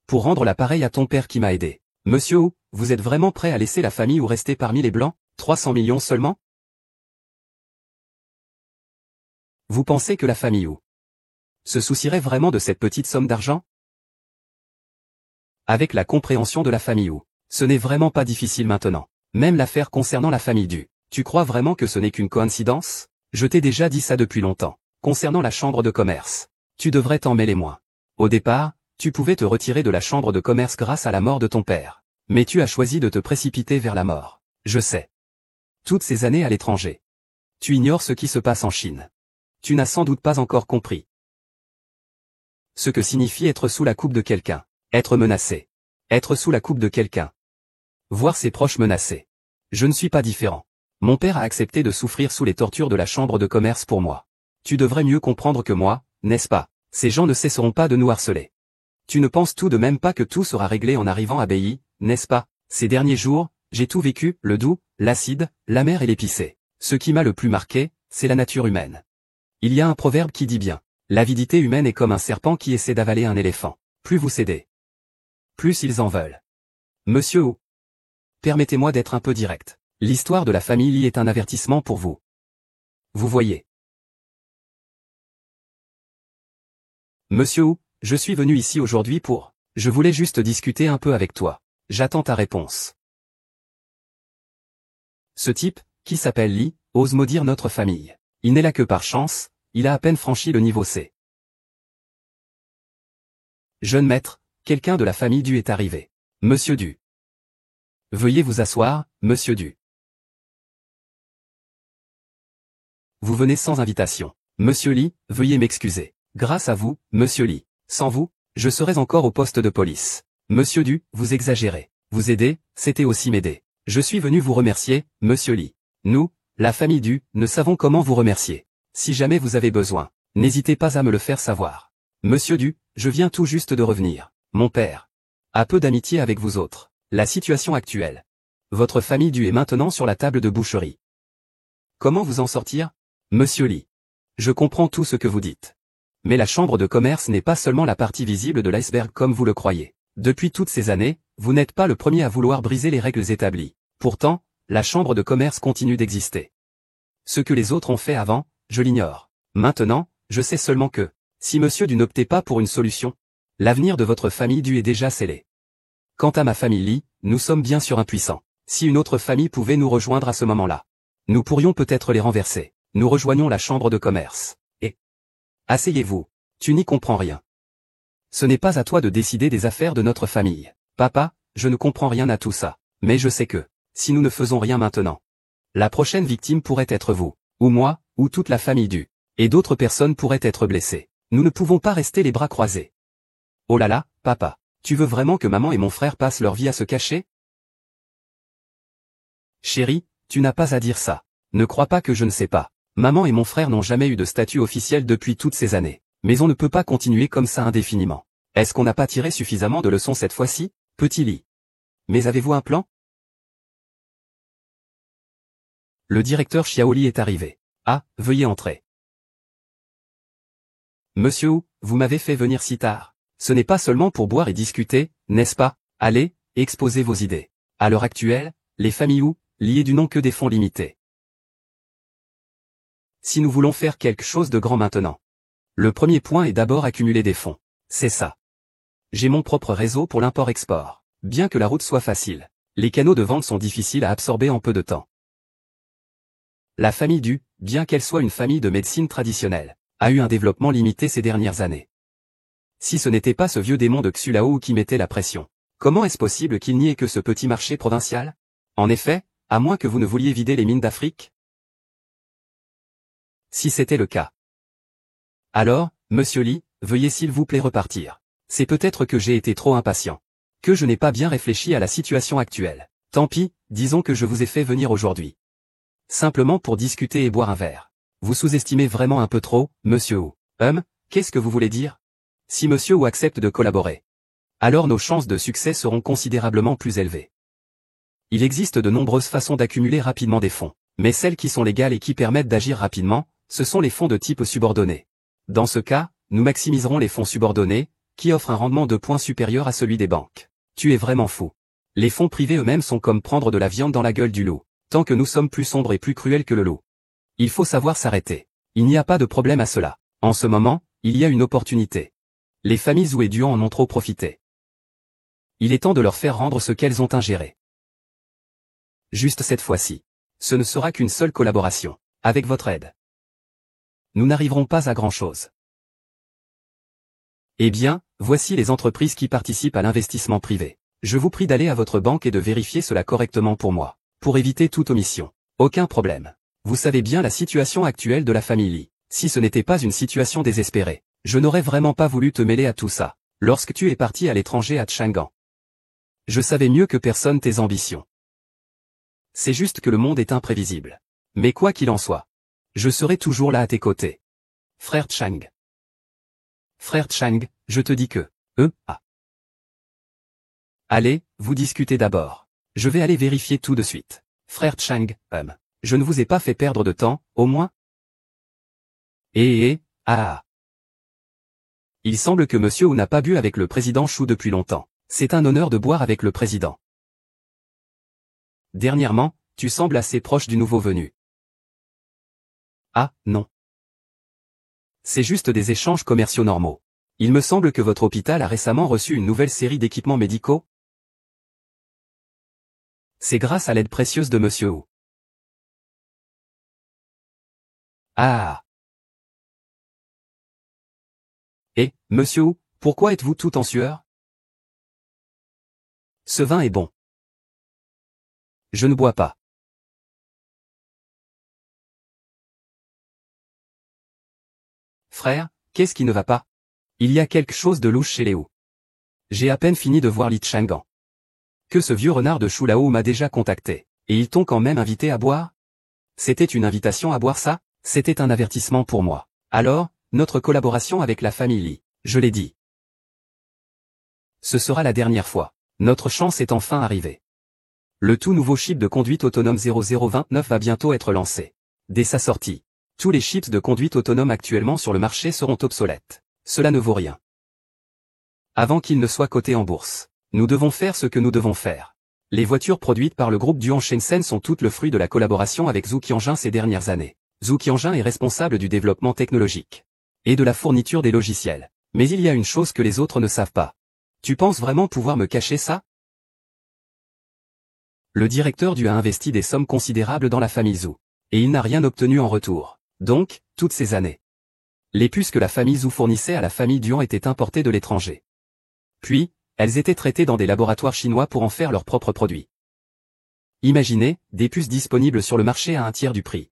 Pour rendre l'appareil à ton père qui m'a aidé. Monsieur Wu, vous êtes vraiment prêt à laisser la famille Wu rester parmi les blancs? 300 millions seulement? Vous pensez que la famille Wu se soucierait vraiment de cette petite somme d'argent? Avec la compréhension de la famille Wu, ce n'est vraiment pas difficile maintenant. Même l'affaire concernant la famille Du. Tu crois vraiment que ce n'est qu'une coïncidence? Je t'ai déjà dit ça depuis longtemps. Concernant la chambre de commerce, tu devrais t'en mêler moins. Au départ, tu pouvais te retirer de la chambre de commerce grâce à la mort de ton père. Mais tu as choisi de te précipiter vers la mort. Je sais. Toutes ces années à l'étranger. Tu ignores ce qui se passe en Chine. Tu n'as sans doute pas encore compris ce que signifie être sous la coupe de quelqu'un. Être menacé. Être sous la coupe de quelqu'un. Voir ses proches menacés. Je ne suis pas différent. Mon père a accepté de souffrir sous les tortures de la chambre de commerce pour moi. Tu devrais mieux comprendre que moi, n'est-ce pas? Ces gens ne cesseront pas de nous harceler. Tu ne penses tout de même pas que tout sera réglé en arrivant à Beyi, n'est-ce pas? Ces derniers jours, j'ai tout vécu, le doux, l'acide, l'amer et l'épicé. Ce qui m'a le plus marqué, c'est la nature humaine. Il y a un proverbe qui dit bien. L'avidité humaine est comme un serpent qui essaie d'avaler un éléphant. Plus vous cédez, plus ils en veulent. Monsieur Wu, permettez-moi d'être un peu direct. L'histoire de la famille Lee est un avertissement pour vous. Vous voyez. Monsieur Wu, je suis venu ici aujourd'hui pour... Je voulais juste discuter un peu avec toi. J'attends ta réponse. Ce type, qui s'appelle Lee, ose maudire notre famille. Il n'est là que par chance, il a à peine franchi le niveau C. Jeune maître, quelqu'un de la famille Du est arrivé. Monsieur Du. Veuillez vous asseoir, Monsieur Du. Vous venez sans invitation. Monsieur Lee, veuillez m'excuser. Grâce à vous, Monsieur Lee. Sans vous, je serais encore au poste de police. Monsieur Du, vous exagérez. Vous aider, c'était aussi m'aider. Je suis venu vous remercier, Monsieur Lee. Nous, la famille Du, ne savons comment vous remercier. Si jamais vous avez besoin, n'hésitez pas à me le faire savoir. Monsieur Du, je viens tout juste de revenir. Mon père a peu d'amitié avec vous autres. La situation actuelle. Votre famille Du est maintenant sur la table de boucherie. Comment vous en sortir? Monsieur Lee. Je comprends tout ce que vous dites. Mais la chambre de commerce n'est pas seulement la partie visible de l'iceberg comme vous le croyez. Depuis toutes ces années, vous n'êtes pas le premier à vouloir briser les règles établies. Pourtant, la chambre de commerce continue d'exister. Ce que les autres ont fait avant, je l'ignore. Maintenant, je sais seulement que, si Monsieur Du n'optait pas pour une solution, l'avenir de votre famille Du est déjà scellé. Quant à ma famille Lee, nous sommes bien sûr impuissants. Si une autre famille pouvait nous rejoindre à ce moment-là, nous pourrions peut-être les renverser. Nous rejoignons la chambre de commerce. Et... Asseyez-vous. Tu n'y comprends rien. Ce n'est pas à toi de décider des affaires de notre famille. Papa, je ne comprends rien à tout ça. Mais je sais que, si nous ne faisons rien maintenant, la prochaine victime pourrait être vous, ou moi, ou toute la famille Du. Et d'autres personnes pourraient être blessées. Nous ne pouvons pas rester les bras croisés. Oh là là, papa, tu veux vraiment que maman et mon frère passent leur vie à se cacher? Chérie, tu n'as pas à dire ça. Ne crois pas que je ne sais pas. Maman et mon frère n'ont jamais eu de statut officiel depuis toutes ces années. Mais on ne peut pas continuer comme ça indéfiniment. Est-ce qu'on n'a pas tiré suffisamment de leçons cette fois-ci, petit Lee? Mais avez-vous un plan? Le directeur Xiaoli est arrivé. Ah, veuillez entrer. Monsieur Wu, vous m'avez fait venir si tard. Ce n'est pas seulement pour boire et discuter, n'est-ce pas? Allez, exposez vos idées. À l'heure actuelle, les familles Wu, liées du nom que des fonds limités. Si nous voulons faire quelque chose de grand maintenant, le premier point est d'abord accumuler des fonds. C'est ça. J'ai mon propre réseau pour l'import-export. Bien que la route soit facile, les canaux de vente sont difficiles à absorber en peu de temps. La famille Du, bien qu'elle soit une famille de médecine traditionnelle, a eu un développement limité ces dernières années. Si ce n'était pas ce vieux démon de Xulao qui mettait la pression, comment est-ce possible qu'il n'y ait que ce petit marché provincial? En effet, à moins que vous ne vouliez vider les mines d'Afrique? Si c'était le cas. Alors, Monsieur Lee, veuillez s'il vous plaît repartir. C'est peut-être que j'ai été trop impatient. Que je n'ai pas bien réfléchi à la situation actuelle. Tant pis, disons que je vous ai fait venir aujourd'hui. Simplement pour discuter et boire un verre. Vous sous-estimez vraiment un peu trop, Monsieur Wu. Qu'est-ce que vous voulez dire? Si Monsieur Wu accepte de collaborer, alors nos chances de succès seront considérablement plus élevées. Il existe de nombreuses façons d'accumuler rapidement des fonds, mais celles qui sont légales et qui permettent d'agir rapidement, ce sont les fonds de type subordonné. Dans ce cas, nous maximiserons les fonds subordonnés, qui offrent un rendement de points supérieur à celui des banques. Tu es vraiment fou. Les fonds privés eux-mêmes sont comme prendre de la viande dans la gueule du loup, tant que nous sommes plus sombres et plus cruels que le loup. Il faut savoir s'arrêter. Il n'y a pas de problème à cela. En ce moment, il y a une opportunité. Les familles Zhou et Duan en ont trop profité. Il est temps de leur faire rendre ce qu'elles ont ingéré. Juste cette fois-ci. Ce ne sera qu'une seule collaboration. Avec votre aide, nous n'arriverons pas à grand-chose. Eh bien, voici les entreprises qui participent à l'investissement privé. Je vous prie d'aller à votre banque et de vérifier cela correctement pour moi, pour éviter toute omission. Aucun problème. Vous savez bien la situation actuelle de la famille Li. Si ce n'était pas une situation désespérée, je n'aurais vraiment pas voulu te mêler à tout ça, lorsque tu es parti à l'étranger à Chang'an. Je savais mieux que personne tes ambitions. C'est juste que le monde est imprévisible. Mais quoi qu'il en soit, je serai toujours là à tes côtés. Frère Chang. Frère Chang, je te dis que, Allez, vous discutez d'abord. Je vais aller vérifier tout de suite. Frère Chang, je ne vous ai pas fait perdre de temps, au moins? Il semble que Monsieur Wu n'a pas bu avec le président Shu depuis longtemps. C'est un honneur de boire avec le président. Dernièrement, tu sembles assez proche du nouveau venu. Ah, non. C'est juste des échanges commerciaux normaux. Il me semble que votre hôpital a récemment reçu une nouvelle série d'équipements médicaux. C'est grâce à l'aide précieuse de Monsieur Wu. Et, Monsieur Wu, pourquoi êtes-vous tout en sueur? Ce vin est bon. Je ne bois pas. Frère, qu'est-ce qui ne va pas? Il y a quelque chose de louche chez les Wu. J'ai à peine fini de voir Li Chang'an. Que ce vieux renard de Shulao m'a déjà contacté, et ils t'ont quand même invité à boire? C'était une invitation à boire ça? C'était un avertissement pour moi. Alors, notre collaboration avec la famille Li, je l'ai dit. Ce sera la dernière fois. Notre chance est enfin arrivée. Le tout nouveau chip de conduite autonome 0029 va bientôt être lancé. Dès sa sortie, tous les chips de conduite autonome actuellement sur le marché seront obsolètes. Cela ne vaut rien. Avant qu'ils ne soient cotés en bourse, nous devons faire ce que nous devons faire. Les voitures produites par le groupe Duan Shenzhen sont toutes le fruit de la collaboration avec Zhou Qianjun ces dernières années. Zhou Qianjun est responsable du développement technologique et de la fourniture des logiciels. Mais il y a une chose que les autres ne savent pas. Tu penses vraiment pouvoir me cacher ça? Le directeur du a investi des sommes considérables dans la famille Zhou, et il n'a rien obtenu en retour. Donc, toutes ces années, les puces que la famille Zhou fournissait à la famille Duan étaient importées de l'étranger. Puis, elles étaient traitées dans des laboratoires chinois pour en faire leurs propres produits. Imaginez, des puces disponibles sur le marché à un tiers du prix.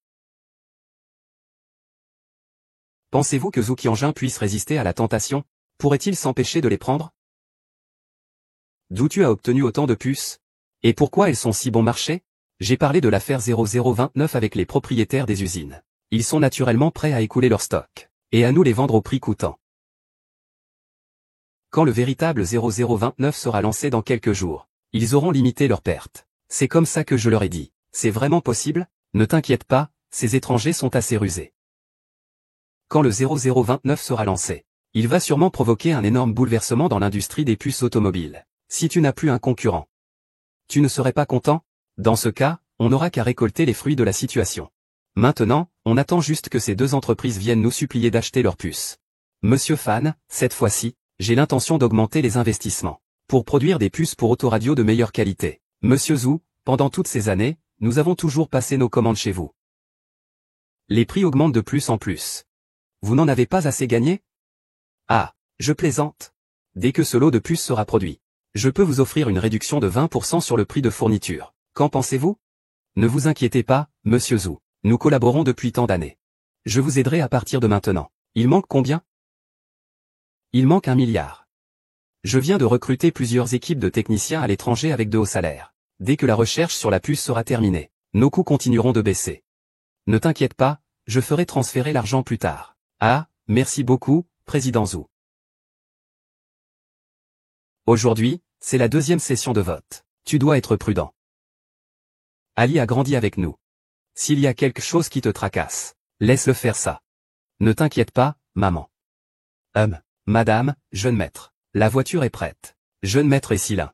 Pensez-vous que Zhou Qianjun puisse résister à la tentation? Pourrait-il s'empêcher de les prendre? D'où tu as obtenu autant de puces? Et pourquoi elles sont si bon marché? J'ai parlé de l'affaire 0029 avec les propriétaires des usines. Ils sont naturellement prêts à écouler leur stock, et à nous les vendre au prix coûtant. Quand le véritable 0029 sera lancé dans quelques jours, ils auront limité leurs pertes. C'est comme ça que je leur ai dit. C'est vraiment possible? Ne t'inquiète pas, ces étrangers sont assez rusés. Quand le 0029 sera lancé, il va sûrement provoquer un énorme bouleversement dans l'industrie des puces automobiles. Si tu n'as plus un concurrent, tu ne serais pas content? Dans ce cas, on n'aura qu'à récolter les fruits de la situation. Maintenant, On attend juste que ces deux entreprises viennent nous supplier d'acheter leurs puces. Monsieur Fan, cette fois-ci, j'ai l'intention d'augmenter les investissements. Pour produire des puces pour autoradio de meilleure qualité. Monsieur Zhou, pendant toutes ces années, nous avons toujours passé nos commandes chez vous. Les prix augmentent de plus en plus. Vous n'en avez pas assez gagné? Ah, je plaisante. Dès que ce lot de puces sera produit, je peux vous offrir une réduction de 20% sur le prix de fourniture. Qu'en pensez-vous? Ne vous inquiétez pas, Monsieur Zhou. Nous collaborons depuis tant d'années. Je vous aiderai à partir de maintenant. Il manque combien? Il manque 1 milliard. Je viens de recruter plusieurs équipes de techniciens à l'étranger avec de hauts salaires. Dès que la recherche sur la puce sera terminée, nos coûts continueront de baisser. Ne t'inquiète pas, je ferai transférer l'argent plus tard. Ah, merci beaucoup, Président Zhou. Aujourd'hui, c'est la deuxième session de vote. Tu dois être prudent. Ali a grandi avec nous. S'il y a quelque chose qui te tracasse, laisse-le faire ça. Ne t'inquiète pas, maman. Madame, jeune maître, la voiture est prête. Jeune maître et Silin.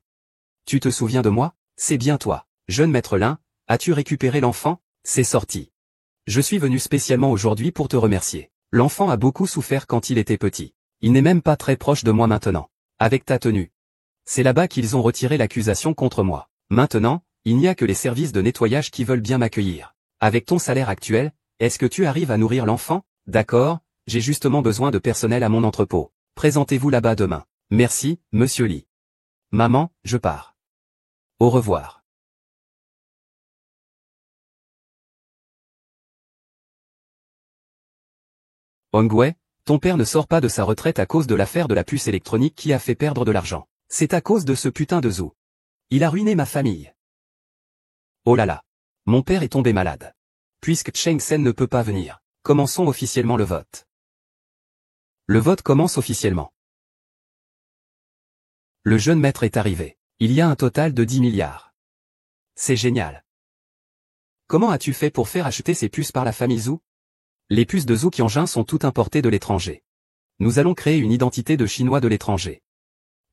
Tu te souviens de moi? C'est bien toi. Jeune maître Lin, as-tu récupéré l'enfant? C'est sorti. Je suis venu spécialement aujourd'hui pour te remercier. L'enfant a beaucoup souffert quand il était petit. Il n'est même pas très proche de moi maintenant. Avec ta tenue. C'est là-bas qu'ils ont retiré l'accusation contre moi. Maintenant, il n'y a que les services de nettoyage qui veulent bien m'accueillir. Avec ton salaire actuel, est-ce que tu arrives à nourrir l'enfant? D'accord, j'ai justement besoin de personnel à mon entrepôt. Présentez-vous là-bas demain. Merci, Monsieur Li. Maman, je pars. Au revoir. Hongwei, ton père ne sort pas de sa retraite à cause de l'affaire de la puce électronique qui a fait perdre de l'argent. C'est à cause de ce putain de Zhou. Il a ruiné ma famille. Oh là là. Mon père est tombé malade. Puisque Cheng Sen ne peut pas venir, commençons officiellement le vote. Le vote commence officiellement. Le jeune maître est arrivé. Il y a un total de 10 milliards. C'est génial. Comment as-tu fait pour faire acheter ces puces par la famille Zhou? Les puces de Zhou Qianjin sont toutes importées de l'étranger. Nous allons créer une identité de Chinois de l'étranger.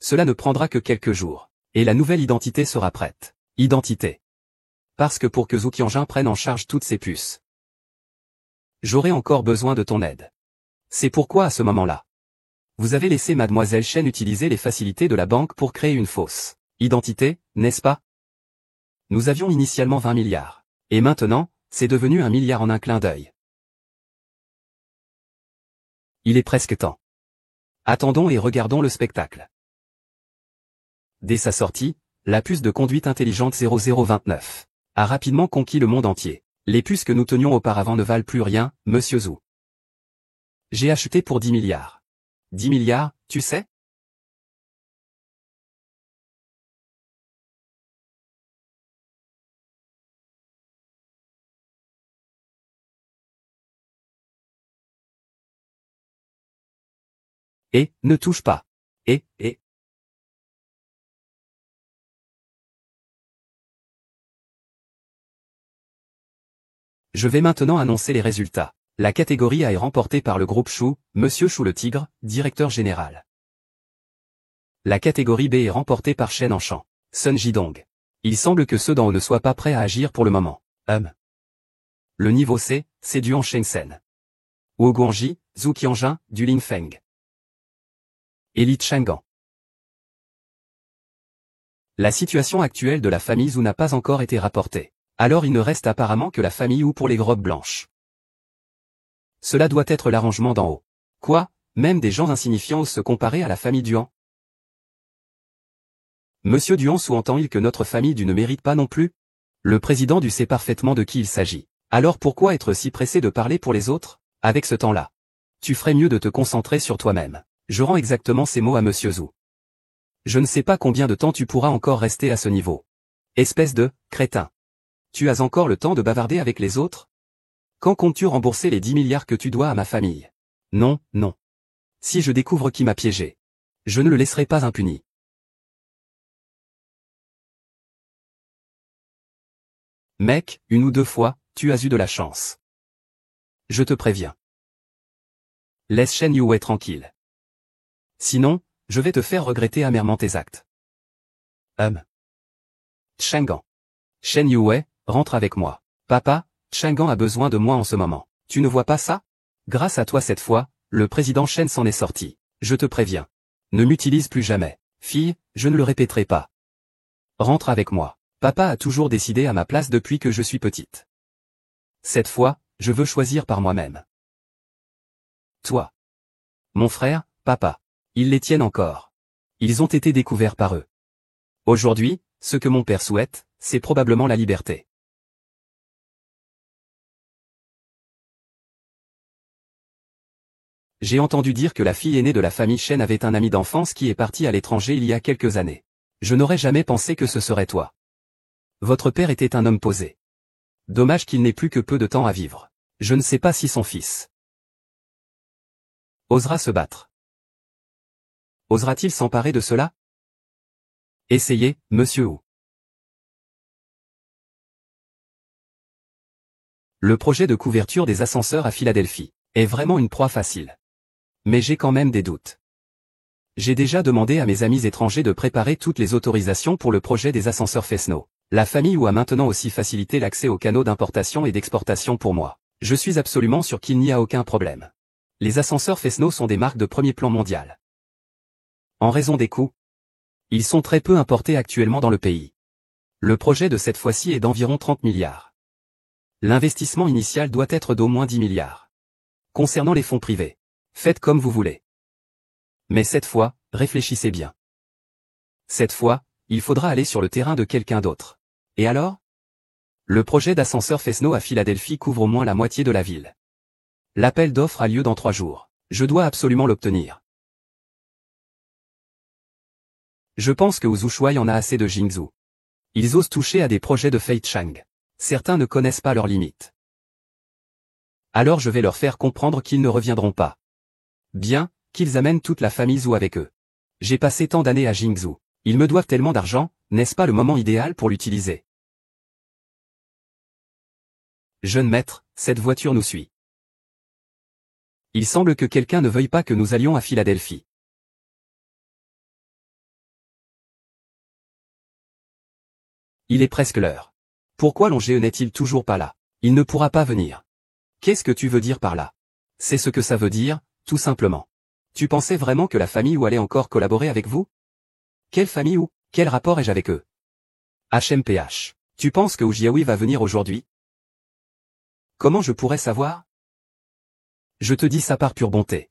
Cela ne prendra que quelques jours. Et la nouvelle identité sera prête. Identité. Parce que pour que Zhou Qianjin prenne en charge toutes ces puces, j'aurai encore besoin de ton aide. C'est pourquoi à ce moment-là, vous avez laissé Mademoiselle Chen utiliser les facilités de la banque pour créer une fausse identité, n'est-ce pas? Nous avions initialement 20 milliards. Et maintenant, c'est devenu 1 milliard en un clin d'œil. Il est presque temps. Attendons et regardons le spectacle. Dès sa sortie, la puce de conduite intelligente 0029 a rapidement conquis le monde entier. Les puces que nous tenions auparavant ne valent plus rien, Monsieur Zhou. J'ai acheté pour 10 milliards. 10 milliards, tu sais? Et, ne touche pas. Et. Je vais maintenant annoncer les résultats. La catégorie A est remportée par le groupe Chou, Monsieur Chou le Tigre, directeur général. La catégorie B est remportée par Shen Enchan, Sun Jidong. Il semble que ceux d'en haut ne soient pas prêts à agir pour le moment. Le niveau C, c'est du Han Shengsen. Wu Guangji, Zhou Qianjin, du Lin Feng. Et Li Chang'an. La situation actuelle de la famille Zhou n'a pas encore été rapportée. Alors il ne reste apparemment que la famille Wu pour les robes blanches. Cela doit être l'arrangement d'en haut. Quoi, même des gens insignifiants osent se comparer à la famille Duan? Monsieur Duan sous-entend-il que notre famille Du ne mérite pas non plus? Le président Du sait parfaitement de qui il s'agit. Alors pourquoi être si pressé de parler pour les autres? Avec ce temps-là, tu ferais mieux de te concentrer sur toi-même. Je rends exactement ces mots à Monsieur Zhou. Je ne sais pas combien de temps tu pourras encore rester à ce niveau. Espèce de crétin. Tu as encore le temps de bavarder avec les autres? Quand comptes-tu rembourser les 10 milliards que tu dois à ma famille? Non, non. Si je découvre qui m'a piégé, je ne le laisserai pas impuni. Mec, une ou deux fois, tu as eu de la chance. Je te préviens. Laisse Shen Yue tranquille. Sinon, je vais te faire regretter amèrement tes actes. Chang'an. Shen Yue, rentre avec moi. Papa, Chang'an a besoin de moi en ce moment. Tu ne vois pas ça? Grâce à toi cette fois, le président Chen s'en est sorti. Je te préviens. Ne m'utilise plus jamais. Fille, je ne le répéterai pas. Rentre avec moi. Papa a toujours décidé à ma place depuis que je suis petite. Cette fois, je veux choisir par moi-même. Toi. Mon frère, papa. Ils les tiennent encore. Ils ont été découverts par eux. Aujourd'hui, ce que mon père souhaite, c'est probablement la liberté. J'ai entendu dire que la fille aînée de la famille Chen avait un ami d'enfance qui est parti à l'étranger il y a quelques années. Je n'aurais jamais pensé que ce serait toi. Votre père était un homme posé. Dommage qu'il n'ait plus que peu de temps à vivre. Je ne sais pas si son fils osera se battre. Osera-t-il s'emparer de cela? Essayez, monsieur Wu. Le projet de couverture des ascenseurs à Philadelphie est vraiment une proie facile. Mais j'ai quand même des doutes. J'ai déjà demandé à mes amis étrangers de préparer toutes les autorisations pour le projet des ascenseurs Fesneau. La famille Wu a maintenant aussi facilité l'accès aux canaux d'importation et d'exportation pour moi. Je suis absolument sûr qu'il n'y a aucun problème. Les ascenseurs Fesneau sont des marques de premier plan mondial. En raison des coûts, ils sont très peu importés actuellement dans le pays. Le projet de cette fois-ci est d'environ 30 milliards. L'investissement initial doit être d'au moins 10 milliards. Concernant les fonds privés, faites comme vous voulez. Mais cette fois, réfléchissez bien. Cette fois, il faudra aller sur le terrain de quelqu'un d'autre. Et alors? Le projet d'ascenseur Fesneau à Philadelphie couvre au moins la moitié de la ville. L'appel d'offres a lieu dans 3 jours. Je dois absolument l'obtenir. Je pense que Wu Shuai en a assez de Jingzhou. Ils osent toucher à des projets de Fei Chang. Certains ne connaissent pas leurs limites. Alors je vais leur faire comprendre qu'ils ne reviendront pas. Bien, qu'ils amènent toute la famille Zhou avec eux. J'ai passé tant d'années à Jingzhou. Ils me doivent tellement d'argent, n'est-ce pas le moment idéal pour l'utiliser? Jeune maître, cette voiture nous suit. Il semble que quelqu'un ne veuille pas que nous allions à Philadelphie. Il est presque l'heure. Pourquoi Longé n'est-il toujours pas là? Il ne pourra pas venir. Qu'est-ce que tu veux dire par là? C'est ce que ça veut dire, tout simplement. Tu pensais vraiment que la famille Wu allait encore collaborer avec vous? Quelle famille Wu? Quel rapport ai-je avec eux? HMPH. Tu penses que Wu Jiaoui va venir aujourd'hui? Comment je pourrais savoir? Je te dis ça par pure bonté.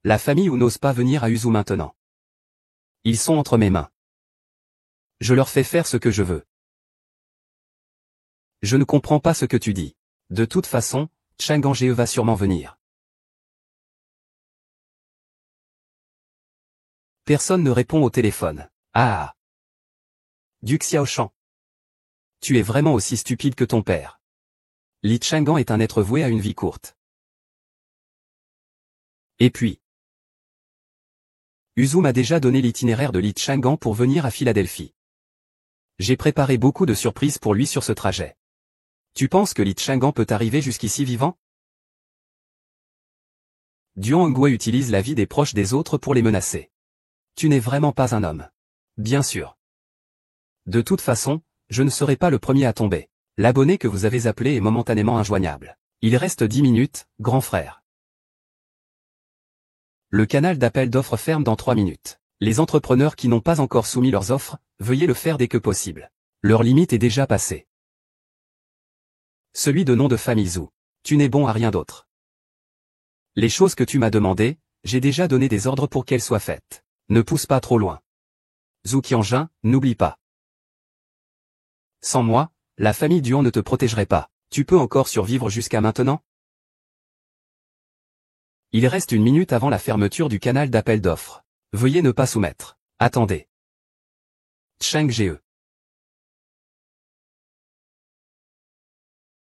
La famille Wu n'ose pas venir à Uzhou maintenant. Ils sont entre mes mains. Je leur fais faire ce que je veux. Je ne comprends pas ce que tu dis. De toute façon, Chang Angee va sûrement venir. Personne ne répond au téléphone. Ah. Du Xiaoshan. Tu es vraiment aussi stupide que ton père. Li Chang'an est un être voué à une vie courte. Et puis, Uzhou m'a déjà donné l'itinéraire de Li Chang'an pour venir à Philadelphie. J'ai préparé beaucoup de surprises pour lui sur ce trajet. Tu penses que Li Chang'an peut arriver jusqu'ici vivant? Duan Hongwei utilise la vie des proches des autres pour les menacer. Tu n'es vraiment pas un homme. Bien sûr. De toute façon, je ne serai pas le premier à tomber. L'abonné que vous avez appelé est momentanément injoignable. Il reste 10 minutes, grand frère. Le canal d'appel d'offres ferme dans 3 minutes. Les entrepreneurs qui n'ont pas encore soumis leurs offres, veuillez le faire dès que possible. Leur limite est déjà passée. Celui de nom de famille Zhou. Tu n'es bon à rien d'autre. Les choses que tu m'as demandées, j'ai déjà donné des ordres pour qu'elles soient faites. Ne pousse pas trop loin. Zhou Qianjun, n'oublie pas. Sans moi, la famille Duan ne te protégerait pas. Tu peux encore survivre jusqu'à maintenant? Il reste 1 minute avant la fermeture du canal d'appel d'offres. Veuillez ne pas soumettre. Attendez. Chang Ge.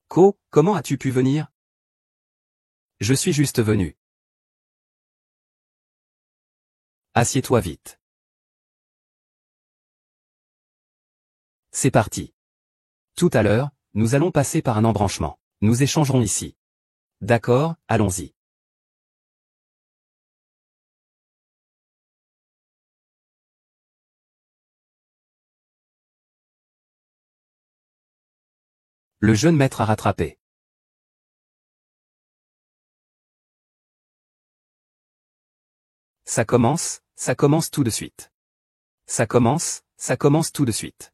Ko, comment as-tu pu venir? Je suis juste venu. Assieds-toi vite. C'est parti. Tout à l'heure, nous allons passer par un embranchement. Nous échangerons ici. D'accord, allons-y. Le jeune maître a rattrapé. Ça commence tout de suite. Ça commence tout de suite.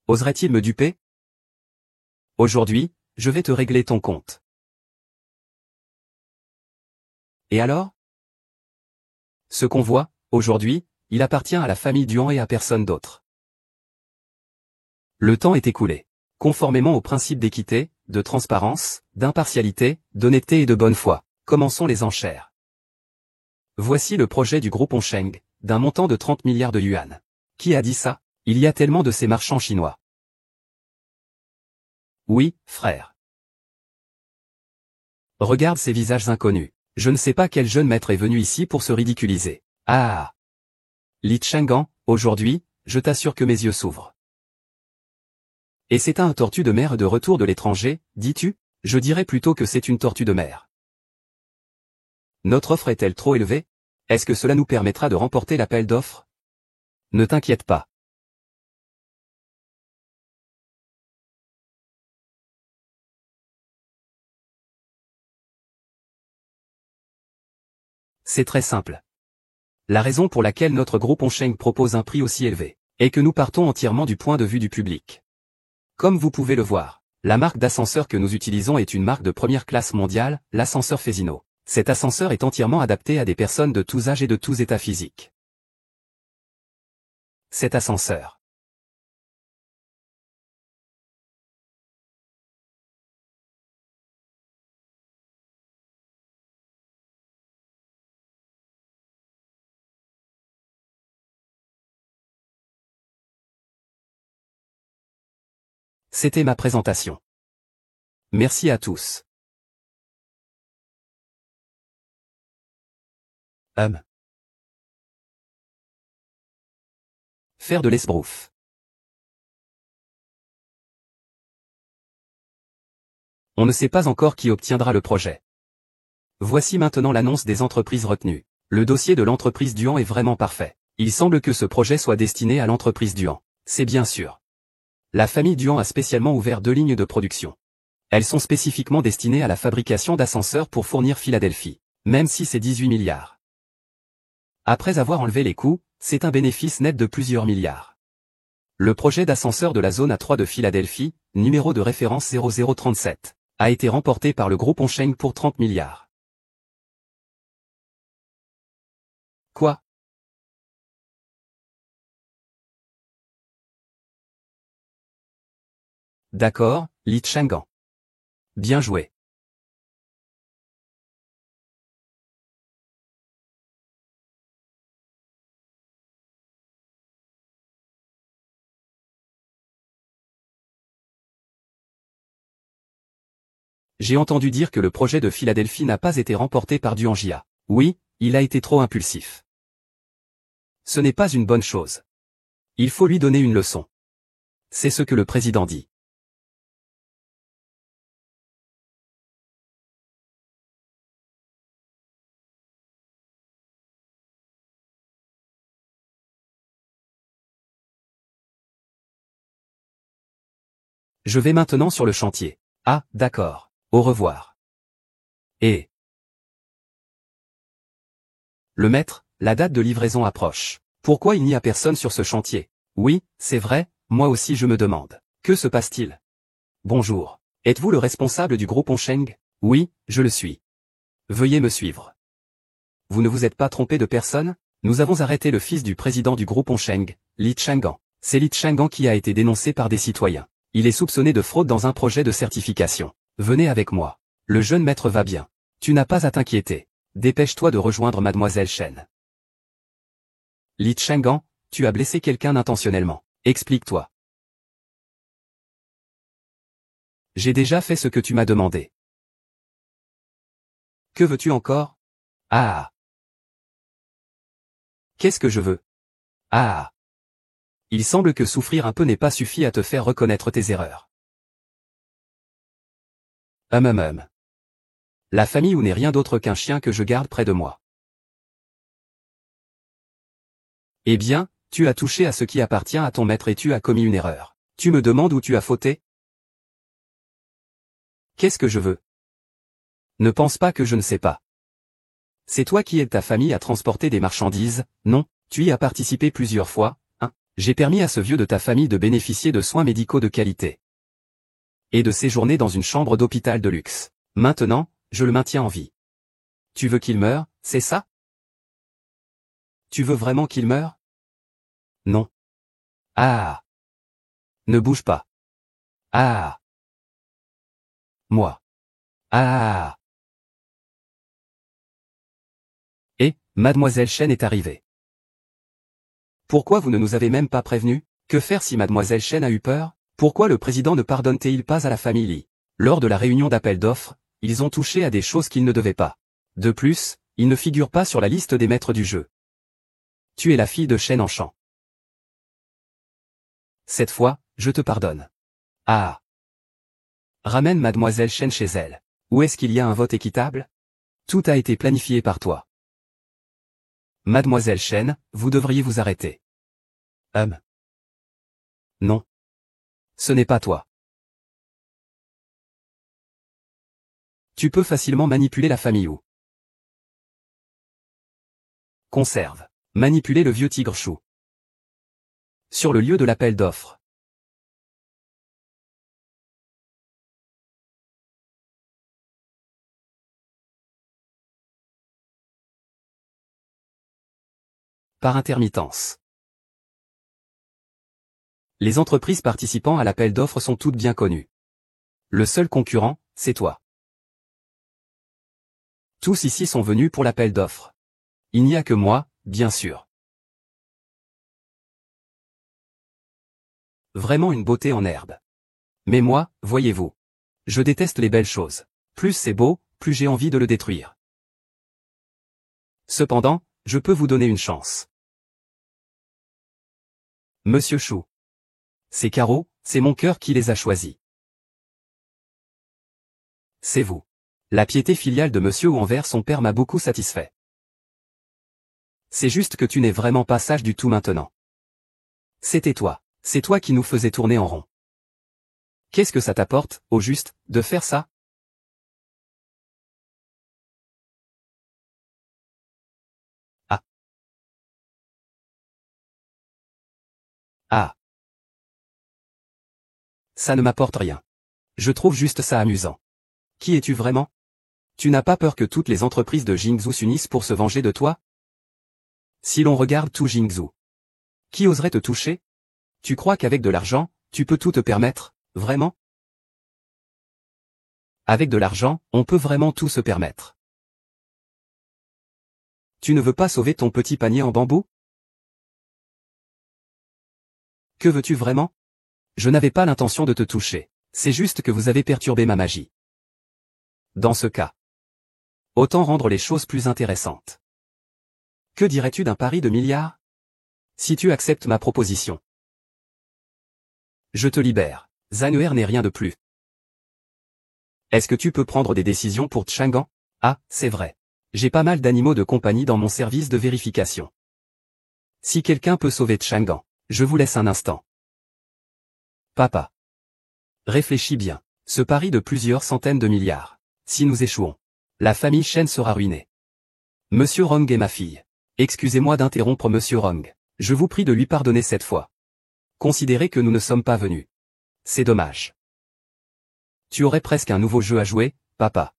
Oserait-il me duper? Aujourd'hui, je vais te régler ton compte. Et alors? Ce qu'on voit, aujourd'hui, il appartient à la famille Duhan et à personne d'autre. Le temps est écoulé. Conformément aux principes d'équité, de transparence, d'impartialité, d'honnêteté et de bonne foi, commençons les enchères. Voici le projet du groupe Onsheng, d'un montant de 30 milliards de yuan. Qui a dit ça? Il y a tellement de ces marchands chinois. Oui, frère. Regarde ces visages inconnus. Je ne sais pas quel jeune maître est venu ici pour se ridiculiser. Ah! Li Chang'an, aujourd'hui, je t'assure que mes yeux s'ouvrent. Et c'est un tortue de mer de retour de l'étranger, dis-tu? Je dirais plutôt que c'est une tortue de mer. Notre offre est-elle trop élevée? Est-ce que cela nous permettra de remporter l'appel d'offres? Ne t'inquiète pas. C'est très simple. La raison pour laquelle notre groupe Onsheng propose un prix aussi élevé est que nous partons entièrement du point de vue du public. Comme vous pouvez le voir, la marque d'ascenseur que nous utilisons est une marque de première classe mondiale, l'ascenseur Fesino. Cet ascenseur est entièrement adapté à des personnes de tous âges et de tous états physiques. Cet ascenseur. C'était ma présentation. Merci à tous. Faire de l'esbrouf. On ne sait pas encore qui obtiendra le projet. Voici maintenant l'annonce des entreprises retenues. Le dossier de l'entreprise Duhan est vraiment parfait. Il semble que ce projet soit destiné à l'entreprise Duhan. C'est bien sûr. La famille Duhan a spécialement ouvert 2 lignes de production. Elles sont spécifiquement destinées à la fabrication d'ascenseurs pour fournir Philadelphie, même si c'est 18 milliards. Après avoir enlevé les coûts, c'est un bénéfice net de plusieurs milliards. Le projet d'ascenseur de la zone A3 de Philadelphie, numéro de référence 0037, a été remporté par le groupe Onsheng pour 30 milliards. Quoi? D'accord, Li Chang'an. Bien joué. J'ai entendu dire que le projet de Philadelphie n'a pas été remporté par Duanjia. Oui, il a été trop impulsif. Ce n'est pas une bonne chose. Il faut lui donner une leçon. C'est ce que le président dit. Je vais maintenant sur le chantier. Ah, d'accord. Au revoir. Et le maître, la date de livraison approche. Pourquoi il n'y a personne sur ce chantier? Oui, c'est vrai, moi aussi je me demande. Que se passe-t-il? Bonjour. Êtes-vous le responsable du groupe Onsheng? Oui, je le suis. Veuillez me suivre. Vous ne vous êtes pas trompé de personne? Nous avons arrêté le fils du président du groupe Onsheng, Li Chang'an. C'est Li Chang'an qui a été dénoncé par des citoyens. Il est soupçonné de fraude dans un projet de certification. Venez avec moi. Le jeune maître va bien. Tu n'as pas à t'inquiéter. Dépêche-toi de rejoindre mademoiselle Chen. Li Chang'an, tu as blessé quelqu'un intentionnellement. Explique-toi. J'ai déjà fait ce que tu m'as demandé. Que veux-tu encore? Ah! Qu'est-ce que je veux? Ah! Il semble que souffrir un peu n'ait pas suffi à te faire reconnaître tes erreurs. La famille ou n'est rien d'autre qu'un chien que je garde près de moi. Eh bien, tu as touché à ce qui appartient à ton maître et tu as commis une erreur. Tu me demandes où tu as fauté? Qu'est-ce que je veux? Ne pense pas que je ne sais pas. C'est toi qui aides ta famille à transporter des marchandises, non, tu y as participé plusieurs fois, hein. J'ai permis à ce vieux de ta famille de bénéficier de soins médicaux de qualité. Et de séjourner dans une chambre d'hôpital de luxe. Maintenant, je le maintiens en vie. Tu veux qu'il meure, c'est ça? Tu veux vraiment qu'il meure? Non. Ah. Ne bouge pas. Ah. Moi. Ah. Et, Mademoiselle Chen est arrivée. Pourquoi vous ne nous avez même pas prévenus? Que faire si Mademoiselle Chen a eu peur? Pourquoi le président ne pardonne-t-il pas à la famille Li? Lors de la réunion d'appel d'offres, ils ont touché à des choses qu'ils ne devaient pas. De plus, ils ne figurent pas sur la liste des maîtres du jeu. Tu es la fille de Chen Enchant. Cette fois, je te pardonne. Ah. Ramène Mademoiselle Chen chez elle. Où est-ce qu'il y a un vote équitable? Tout a été planifié par toi. Mademoiselle Chen, vous devriez vous arrêter. Non. Ce n'est pas toi. Tu peux facilement manipuler la famille ou conserve. Manipuler le vieux tigre chou. Sur le lieu de l'appel d'offres. Par intermittence. Les entreprises participant à l'appel d'offres sont toutes bien connues. Le seul concurrent, c'est toi. Tous ici sont venus pour l'appel d'offres. Il n'y a que moi, bien sûr. Vraiment une beauté en herbe. Mais moi, voyez-vous. Je déteste les belles choses. Plus c'est beau, plus j'ai envie de le détruire. Cependant, je peux vous donner une chance. Monsieur Chou. Ces carreaux, c'est mon cœur qui les a choisis. C'est vous. La piété filiale de Monsieur Wu envers son père m'a beaucoup satisfait. C'est juste que tu n'es vraiment pas sage du tout maintenant. C'était toi. C'est toi qui nous faisais tourner en rond. Qu'est-ce que ça t'apporte, au juste, de faire ça? Ah. Ah. Ça ne m'apporte rien. Je trouve juste ça amusant. Qui es-tu vraiment? Tu n'as pas peur que toutes les entreprises de Jingzhou s'unissent pour se venger de toi? Si l'on regarde tout Jingzhou. Qui oserait te toucher? Tu crois qu'avec de l'argent, tu peux tout te permettre, vraiment? Avec de l'argent, on peut vraiment tout se permettre. Tu ne veux pas sauver ton petit panier en bambou? Que veux-tu vraiment? Je n'avais pas l'intention de te toucher. C'est juste que vous avez perturbé ma magie. Dans ce cas, autant rendre les choses plus intéressantes. Que dirais-tu d'un pari de milliards? Si tu acceptes ma proposition. Je te libère. Zanuer n'est rien de plus. Est-ce que tu peux prendre des décisions pour Chang'an? Ah, c'est vrai. J'ai pas mal d'animaux de compagnie dans mon service de vérification. Si quelqu'un peut sauver Chang'an, je vous laisse un instant. Papa. Réfléchis bien. Ce pari de plusieurs centaines de milliards. Si nous échouons, la famille Chen sera ruinée. Monsieur Rong est ma fille. Excusez-moi d'interrompre Monsieur Rong. Je vous prie de lui pardonner cette fois. Considérez que nous ne sommes pas venus. C'est dommage. Tu aurais presque un nouveau jeu à jouer, papa.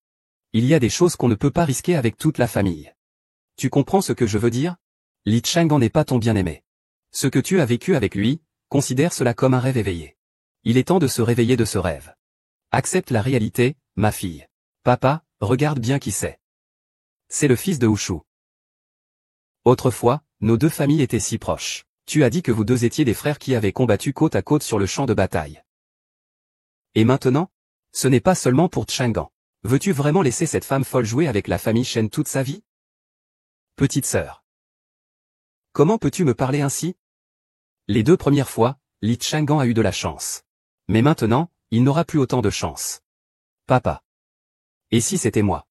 Il y a des choses qu'on ne peut pas risquer avec toute la famille. Tu comprends ce que je veux dire? Li Chang'an n'est pas ton bien-aimé. Ce que tu as vécu avec lui, considère cela comme un rêve éveillé. Il est temps de se réveiller de ce rêve. Accepte la réalité, ma fille. Papa, regarde bien qui c'est. C'est le fils de Wushu. Autrefois, nos deux familles étaient si proches. Tu as dit que vous deux étiez des frères qui avaient combattu côte à côte sur le champ de bataille. Et maintenant? Ce n'est pas seulement pour Chang'an. Veux-tu vraiment laisser cette femme folle jouer avec la famille Chen toute sa vie? Petite sœur. Comment peux-tu me parler ainsi? Les deux premières fois, Li Chang'an a eu de la chance. Mais maintenant, il n'aura plus autant de chance. Papa. Et si c'était moi?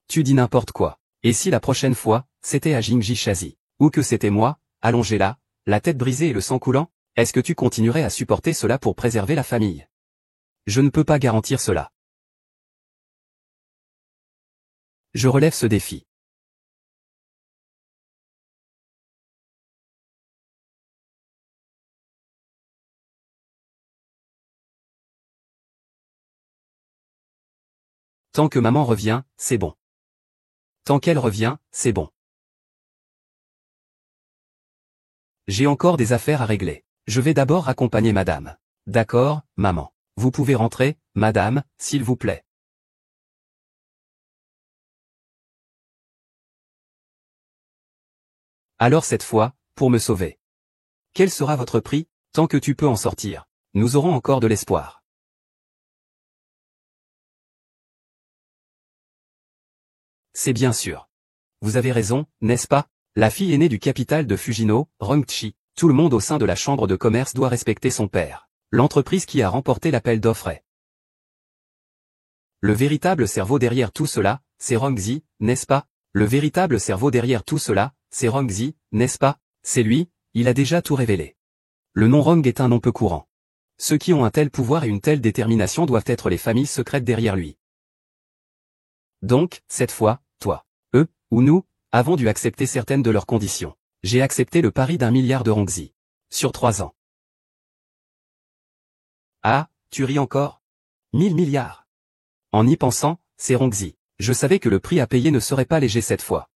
Tu dis n'importe quoi. Et si la prochaine fois, c'était à Jingji Shazi? Ou que c'était moi, allongé là, la tête brisée et le sang coulant? Est-ce que tu continuerais à supporter cela pour préserver la famille? Je ne peux pas garantir cela. Je relève ce défi. Tant que maman revient, c'est bon. Tant qu'elle revient, c'est bon. J'ai encore des affaires à régler. Je vais d'abord accompagner madame. D'accord, maman. Vous pouvez rentrer, madame, s'il vous plaît. Alors cette fois, pour me sauver. Quel sera votre prix? Tant que tu peux en sortir. Nous aurons encore de l'espoir. C'est bien sûr. Vous avez raison, n'est-ce pas? La fille aînée du capital de Fujino, Rongchi. Tout le monde au sein de la chambre de commerce doit respecter son père. L'entreprise qui a remporté l'appel d'offres est. Le véritable cerveau derrière tout cela, c'est Rongzi, n'est-ce pas? Le véritable cerveau derrière tout cela, c'est Rongzi, n'est-ce pas? C'est lui, il a déjà tout révélé. Le nom Rong est un nom peu courant. Ceux qui ont un tel pouvoir et une telle détermination doivent être les familles secrètes derrière lui. Donc, cette fois, toi, eux, ou nous, avons dû accepter certaines de leurs conditions. J'ai accepté le pari d'1 milliard de Rongzi. Sur 3 ans. Ah, tu ris encore? 1000 milliards. En y pensant, c'est Rongzi. Je savais que le prix à payer ne serait pas léger cette fois.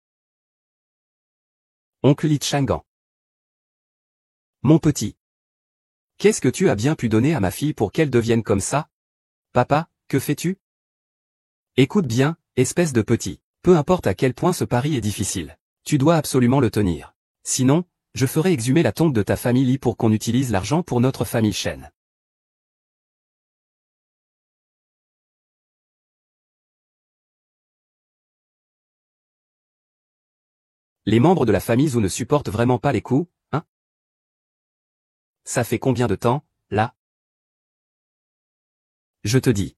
Oncle Li Changan. Mon petit. Qu'est-ce que tu as bien pu donner à ma fille pour qu'elle devienne comme ça? Papa, que fais-tu? Écoute bien, espèce de petit. Peu importe à quel point ce pari est difficile. Tu dois absolument le tenir. Sinon, je ferai exhumer la tombe de ta famille Li pour qu'on utilise l'argent pour notre famille Shen. Les membres de la famille Zhou ne supportent vraiment pas les coups, hein? Ça fait combien de temps, là? Je te dis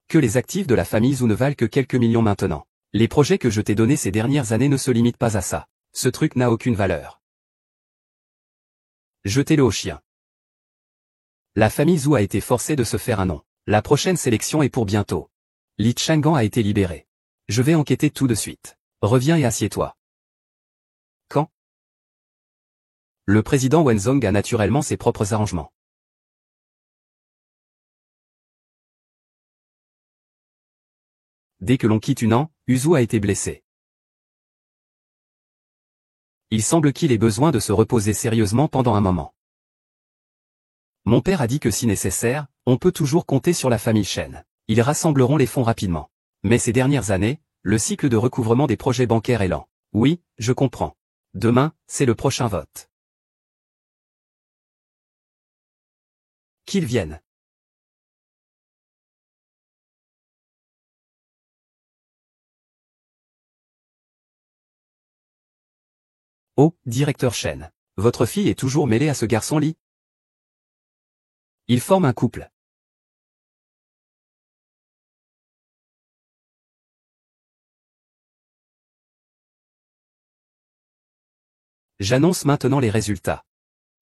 que les actifs de la famille Zhou ne valent que quelques millions maintenant. Les projets que je t'ai donnés ces dernières années ne se limitent pas à ça. Ce truc n'a aucune valeur. Jetez-le au chien. La famille Zhou a été forcée de se faire un nom. La prochaine sélection est pour bientôt. Li Changan a été libéré. Je vais enquêter tout de suite. Reviens et assieds-toi. Quand? Le président Wenzhong a naturellement ses propres arrangements. Dès que l'on quitte Yunnan, Uzu a été blessé. Il semble qu'il ait besoin de se reposer sérieusement pendant un moment. Mon père a dit que si nécessaire, on peut toujours compter sur la famille Shen. Ils rassembleront les fonds rapidement. Mais ces dernières années, le cycle de recouvrement des projets bancaires est lent. Oui, je comprends. Demain, c'est le prochain vote. Qu'ils viennent. Oh, directeur Shen. Votre fille est toujours mêlée à ce garçon Li? Ils forment un couple. J'annonce maintenant les résultats.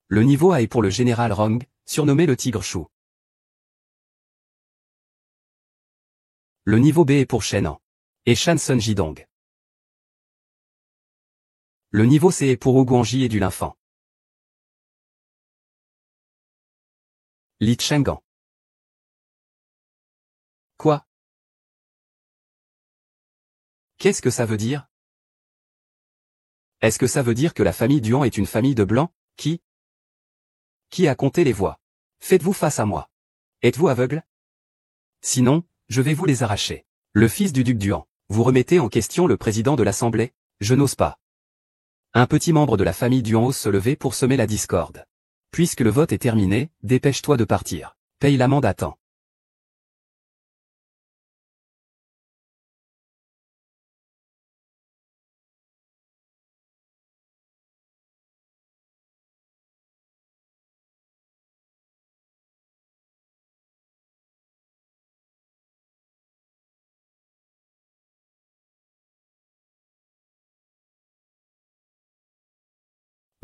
Le niveau A est pour le général Rong, surnommé le Tigre Chou. Le niveau B est pour Shen et Shan Sun Jidong. Le niveau C est pour Oguanji et du Linfan. Li Changan. Quoi? Qu'est-ce que ça veut dire? Est-ce que ça veut dire que la famille Duan est une famille de blancs? Qui a compté les voix? Faites-vous face à moi. Êtes-vous aveugle? Sinon, je vais vous les arracher. Le fils du duc Duan. Vous remettez en question le président de l'Assemblée? Je n'ose pas. Un petit membre de la famille Duan ose se lever pour semer la discorde. Puisque le vote est terminé, dépêche-toi de partir. Paye l'amende à temps.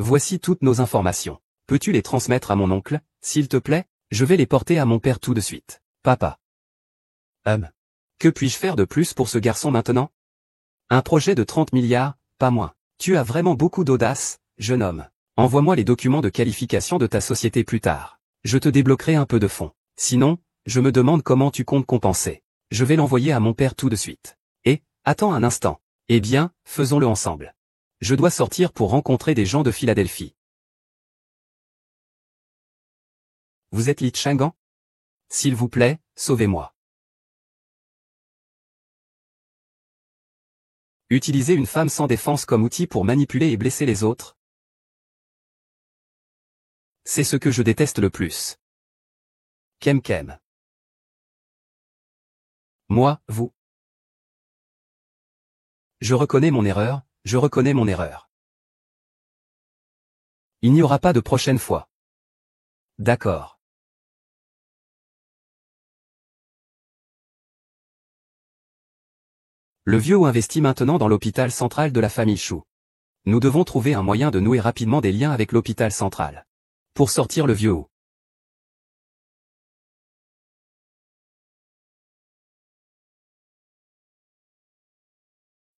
Voici toutes nos informations. Peux-tu les transmettre à mon oncle, s'il te plaît? Je vais les porter à mon père tout de suite. Papa. Que puis-je faire de plus pour ce garçon maintenant? Un projet de 30 milliards, pas moins. Tu as vraiment beaucoup d'audace, jeune homme. Envoie-moi les documents de qualification de ta société plus tard. Je te débloquerai un peu de fonds. Sinon, je me demande comment tu comptes compenser. Je vais l'envoyer à mon père tout de suite. Et, attends un instant. Eh bien, faisons-le ensemble. Je dois sortir pour rencontrer des gens de Philadelphie. Vous êtes Li Chang'an? S'il vous plaît, sauvez-moi. Utiliser une femme sans défense comme outil pour manipuler et blesser les autres? C'est ce que je déteste le plus. Kem kem. Moi, vous. Je reconnais mon erreur, je reconnais mon erreur. Il n'y aura pas de prochaine fois. D'accord. Le vieux investit maintenant dans l'hôpital central de la famille Chou. Nous devons trouver un moyen de nouer rapidement des liens avec l'hôpital central. Pour sortir le vieux.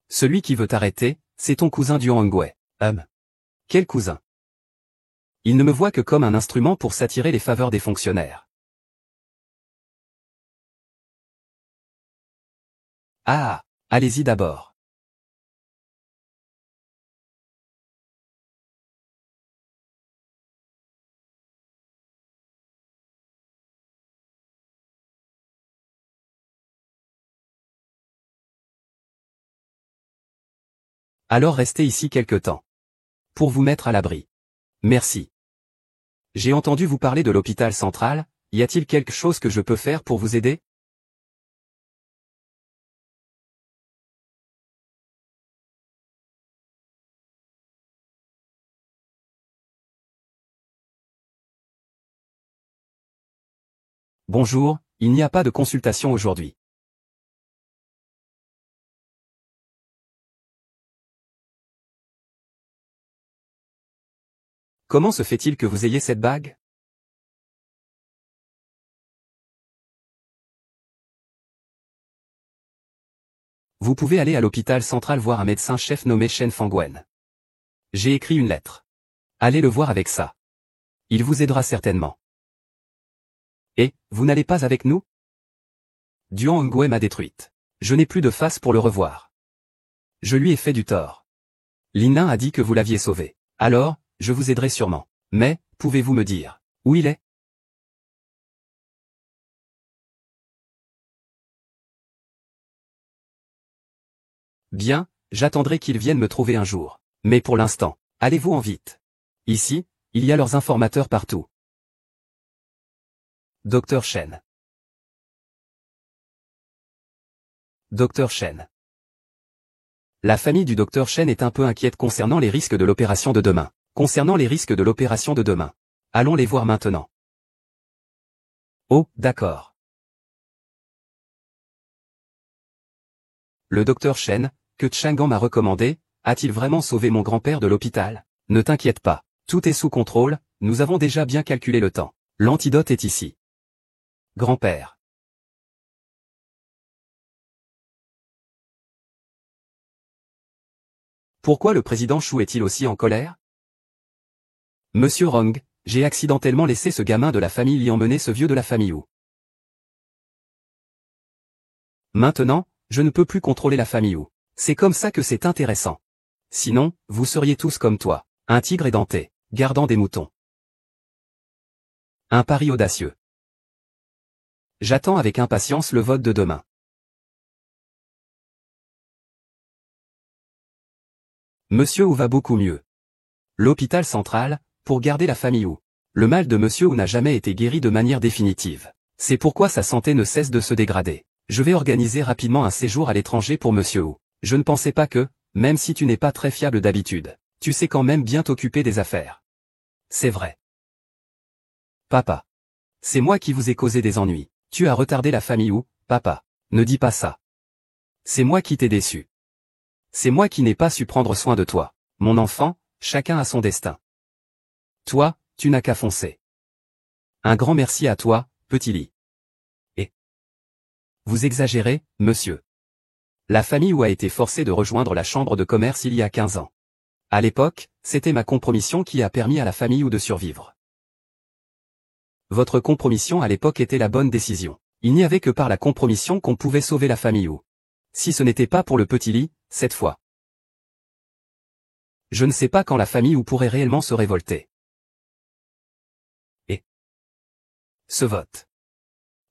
Celui qui veut t'arrêter, c'est ton cousin Duan Hongwei. Quel cousin? Il ne me voit que comme un instrument pour s'attirer les faveurs des fonctionnaires. Ah, allez-y d'abord. Alors restez ici quelque temps. Pour vous mettre à l'abri. Merci. J'ai entendu vous parler de l'hôpital central, y a-t-il quelque chose que je peux faire pour vous aider? Bonjour, il n'y a pas de consultation aujourd'hui. Comment se fait-il que vous ayez cette bague? Vous pouvez aller à l'hôpital central voir un médecin-chef nommé Shen Fangwen. J'ai écrit une lettre. Allez le voir avec ça. Il vous aidera certainement. Et, vous n'allez pas avec nous? Duan Hongwei m'a détruite. Je n'ai plus de face pour le revoir. Je lui ai fait du tort. Lin a dit que vous l'aviez sauvé. Alors, je vous aiderai sûrement. Mais, pouvez-vous me dire où il est? Bien, j'attendrai qu'il vienne me trouver un jour. Mais pour l'instant, allez-vous en vite. Ici, il y a leurs informateurs partout. Docteur Shen. Docteur Shen. La famille du docteur Shen est un peu inquiète concernant les risques de l'opération de demain. Concernant les risques de l'opération de demain. Allons les voir maintenant. Oh, d'accord. Le docteur Shen, que Chang'an m'a recommandé, a-t-il vraiment sauvé mon grand-père de l'hôpital? Ne t'inquiète pas. Tout est sous contrôle, nous avons déjà bien calculé le temps. L'antidote est ici. Grand-père. Pourquoi le président Chou est-il aussi en colère? Monsieur Rong, j'ai accidentellement laissé ce gamin de la famille y emmener ce vieux de la famille Wu. Maintenant, je ne peux plus contrôler la famille Wu. C'est comme ça que c'est intéressant. Sinon, vous seriez tous comme toi, un tigre édenté, gardant des moutons. Un pari audacieux. J'attends avec impatience le vote de demain. Monsieur Wu va beaucoup mieux. L'hôpital central, pour garder la famille Wu. Le mal de Monsieur Wu n'a jamais été guéri de manière définitive. C'est pourquoi sa santé ne cesse de se dégrader. Je vais organiser rapidement un séjour à l'étranger pour Monsieur Wu. Je ne pensais pas que, même si tu n'es pas très fiable d'habitude, tu sais quand même bien t'occuper des affaires. C'est vrai. Papa. C'est moi qui vous ai causé des ennuis. Tu as retardé la famille Wu, papa. Ne dis pas ça. C'est moi qui t'ai déçu. C'est moi qui n'ai pas su prendre soin de toi. Mon enfant, chacun a son destin. Toi, tu n'as qu'à foncer. Un grand merci à toi, petit Li. Et vous exagérez, monsieur. La famille Wu a été forcée de rejoindre la chambre de commerce il y a 15 ans. À l'époque, c'était ma compromission qui a permis à la famille Wu de survivre. Votre compromission à l'époque était la bonne décision. Il n'y avait que par la compromission qu'on pouvait sauver la famille ou. Si ce n'était pas pour le petit Lee, cette fois. Je ne sais pas quand la famille ou pourrait réellement se révolter. Et ce vote.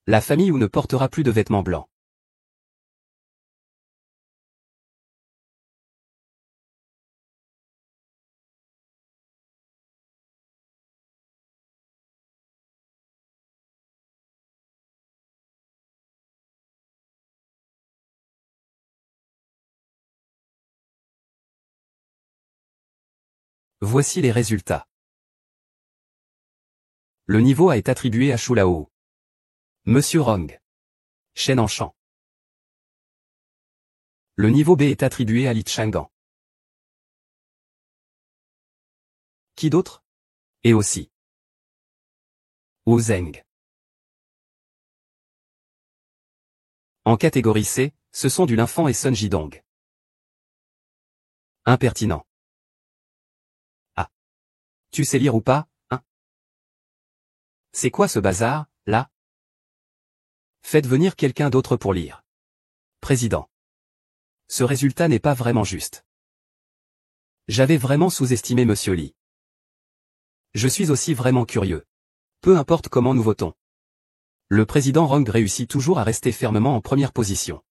La famille ou ne portera plus de vêtements blancs. Voici les résultats. Le niveau A est attribué à Shulao. Monsieur Rong. Shen Enchant. Le niveau B est attribué à Li Chang'an. Qui d'autre? Et aussi. Wu Zeng. En catégorie C, ce sont du Linfan et Sun Jidong. Impertinent. Ah. Tu sais lire ou pas, hein? C'est quoi ce bazar, là? Faites venir quelqu'un d'autre pour lire. Président. Ce résultat n'est pas vraiment juste. J'avais vraiment sous-estimé Monsieur Lee. Je suis aussi vraiment curieux. Peu importe comment nous votons. Le président Rong réussit toujours à rester fermement en première position.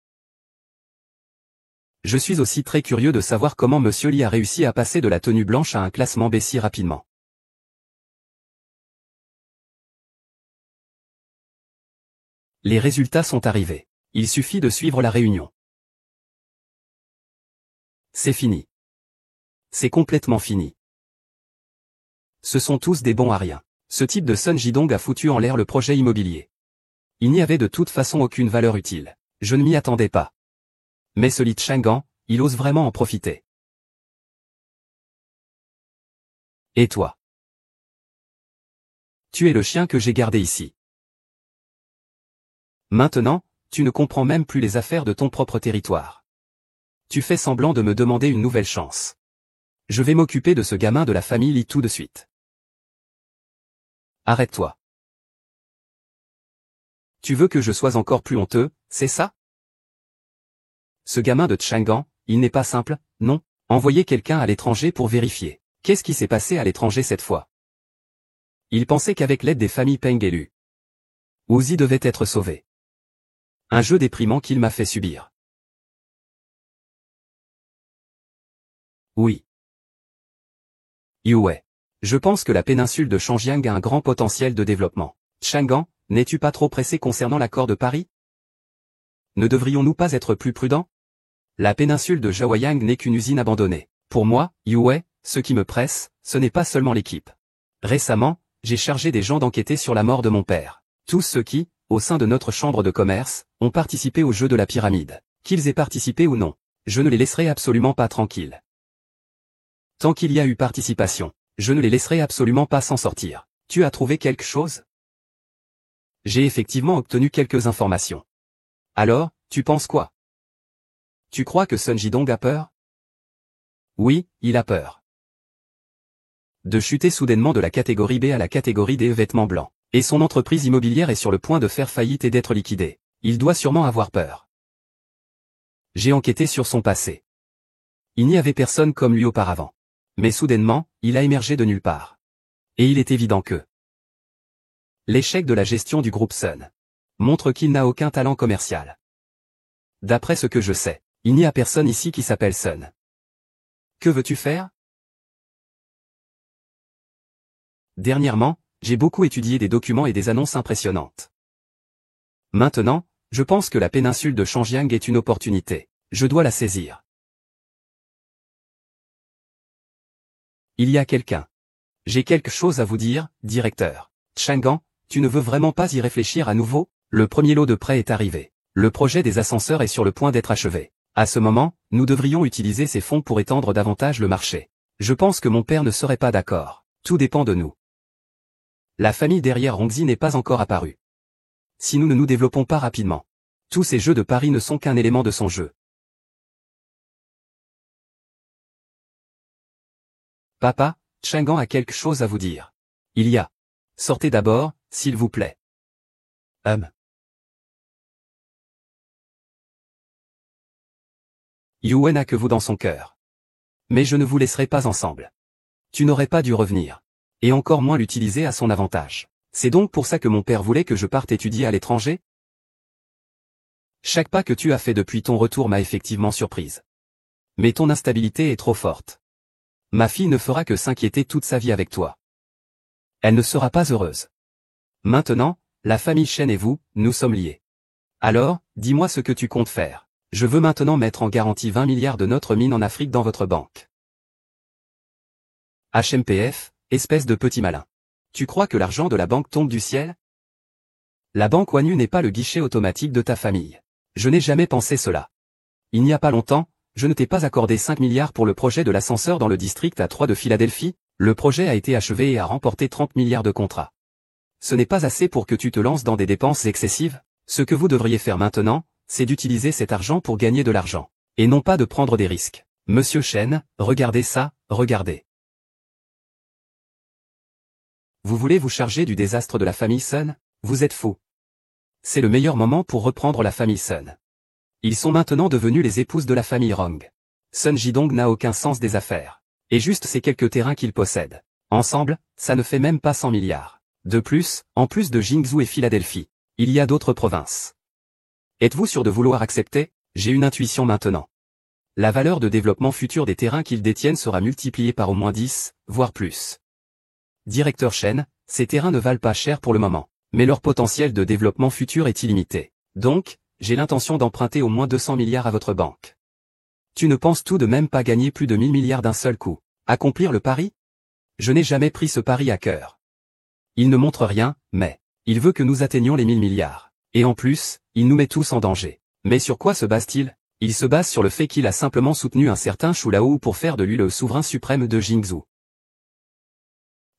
Je suis aussi très curieux de savoir comment Monsieur Lee a réussi à passer de la tenue blanche à un classement B si rapidement. Les résultats sont arrivés. Il suffit de suivre la réunion. C'est fini. C'est complètement fini. Ce sont tous des bons à rien. Ce type de Sun Jidong a foutu en l'air le projet immobilier. Il n'y avait de toute façon aucune valeur utile. Je ne m'y attendais pas. Mais ce Li Chang'an, il ose vraiment en profiter. Et toi? Tu es le chien que j'ai gardé ici. Maintenant, tu ne comprends même plus les affaires de ton propre territoire. Tu fais semblant de me demander une nouvelle chance. Je vais m'occuper de ce gamin de la famille Li tout de suite. Arrête-toi. Tu veux que je sois encore plus honteux, c'est ça? Ce gamin de Chang'an, il n'est pas simple, non? Envoyer quelqu'un à l'étranger pour vérifier. Qu'est-ce qui s'est passé à l'étranger cette fois? Il pensait qu'avec l'aide des familles Peng et Lu, Uzi devait être sauvé. Un jeu déprimant qu'il m'a fait subir. Oui. Yue. Je pense que la péninsule de Changjiang a un grand potentiel de développement. Chang'an, n'es-tu pas trop pressé concernant l'accord de Paris? Ne devrions-nous pas être plus prudents? La péninsule de Zhaoyang n'est qu'une usine abandonnée. Pour moi, Yue, ce qui me presse, ce n'est pas seulement l'équipe. Récemment, j'ai chargé des gens d'enquêter sur la mort de mon père. Tous ceux qui, au sein de notre chambre de commerce, ont participé au jeu de la pyramide. Qu'ils aient participé ou non, je ne les laisserai absolument pas tranquilles. Tant qu'il y a eu participation, je ne les laisserai absolument pas s'en sortir. Tu as trouvé quelque chose? J'ai effectivement obtenu quelques informations. Alors, tu penses quoi? Tu crois que Sun Jidong a peur? Oui, il a peur. De chuter soudainement de la catégorie B à la catégorie D vêtements blancs. Et son entreprise immobilière est sur le point de faire faillite et d'être liquidée. Il doit sûrement avoir peur. J'ai enquêté sur son passé. Il n'y avait personne comme lui auparavant. Mais soudainement, il a émergé de nulle part. Et il est évident que l'échec de la gestion du groupe Sun montre qu'il n'a aucun talent commercial. D'après ce que je sais, il n'y a personne ici qui s'appelle Sun. Que veux-tu faire? Dernièrement, j'ai beaucoup étudié des documents et des annonces impressionnantes. Maintenant, je pense que la péninsule de Changjiang est une opportunité. Je dois la saisir. Il y a quelqu'un. J'ai quelque chose à vous dire, directeur. Chang'an, tu ne veux vraiment pas y réfléchir à nouveau? Le premier lot de prêts est arrivé. Le projet des ascenseurs est sur le point d'être achevé. À ce moment, nous devrions utiliser ces fonds pour étendre davantage le marché. Je pense que mon père ne serait pas d'accord. Tout dépend de nous. La famille derrière Rongzi n'est pas encore apparue. Si nous ne nous développons pas rapidement, tous ces jeux de paris ne sont qu'un élément de son jeu. Papa, Chang'an a quelque chose à vous dire. Il y a. Sortez d'abord, s'il vous plaît. Yue n'a que vous dans son cœur. Mais je ne vous laisserai pas ensemble. Tu n'aurais pas dû revenir. Et encore moins l'utiliser à son avantage. C'est donc pour ça que mon père voulait que je parte étudier à l'étranger? Chaque pas que tu as fait depuis ton retour m'a effectivement surprise. Mais ton instabilité est trop forte. Ma fille ne fera que s'inquiéter toute sa vie avec toi. Elle ne sera pas heureuse. Maintenant, la famille Shen et vous, nous sommes liés. Alors, dis-moi ce que tu comptes faire. Je veux maintenant mettre en garantie 20 milliards de notre mine en Afrique dans votre banque. HMPF, espèce de petit malin. Tu crois que l'argent de la banque tombe du ciel? La banque Wanyu n'est pas le guichet automatique de ta famille. Je n'ai jamais pensé cela. Il n'y a pas longtemps, je ne t'ai pas accordé 5 milliards pour le projet de l'ascenseur dans le district A3 de Philadelphie? Le projet a été achevé et a remporté 30 milliards de contrats. Ce n'est pas assez pour que tu te lances dans des dépenses excessives? Ce que vous devriez faire maintenant, c'est d'utiliser cet argent pour gagner de l'argent. Et non pas de prendre des risques. Monsieur Shen, regardez ça, regardez. Vous voulez vous charger du désastre de la famille Sun? Vous êtes fou. C'est le meilleur moment pour reprendre la famille Sun. Ils sont maintenant devenus les épouses de la famille Rong. Sun Jidong n'a aucun sens des affaires. Et juste ces quelques terrains qu'ils possèdent. Ensemble, ça ne fait même pas 100 milliards. De plus, en plus de Jingzhou et Philadelphie, il y a d'autres provinces. Êtes-vous sûr de vouloir accepter? J'ai une intuition maintenant. La valeur de développement futur des terrains qu'ils détiennent sera multipliée par au moins 10, voire plus. Directeur Shen, ces terrains ne valent pas cher pour le moment, mais leur potentiel de développement futur est illimité. Donc, j'ai l'intention d'emprunter au moins 200 milliards à votre banque. Tu ne penses tout de même pas gagner plus de 1000 milliards d'un seul coup? Accomplir le pari? Je n'ai jamais pris ce pari à cœur. Il ne montre rien, mais il veut que nous atteignions les 1000 milliards. Et en plus, il nous met tous en danger. Mais sur quoi se base-t-il? Il se base sur le fait qu'il a simplement soutenu un certain Shu Lao pour faire de lui le souverain suprême de Jingzhou.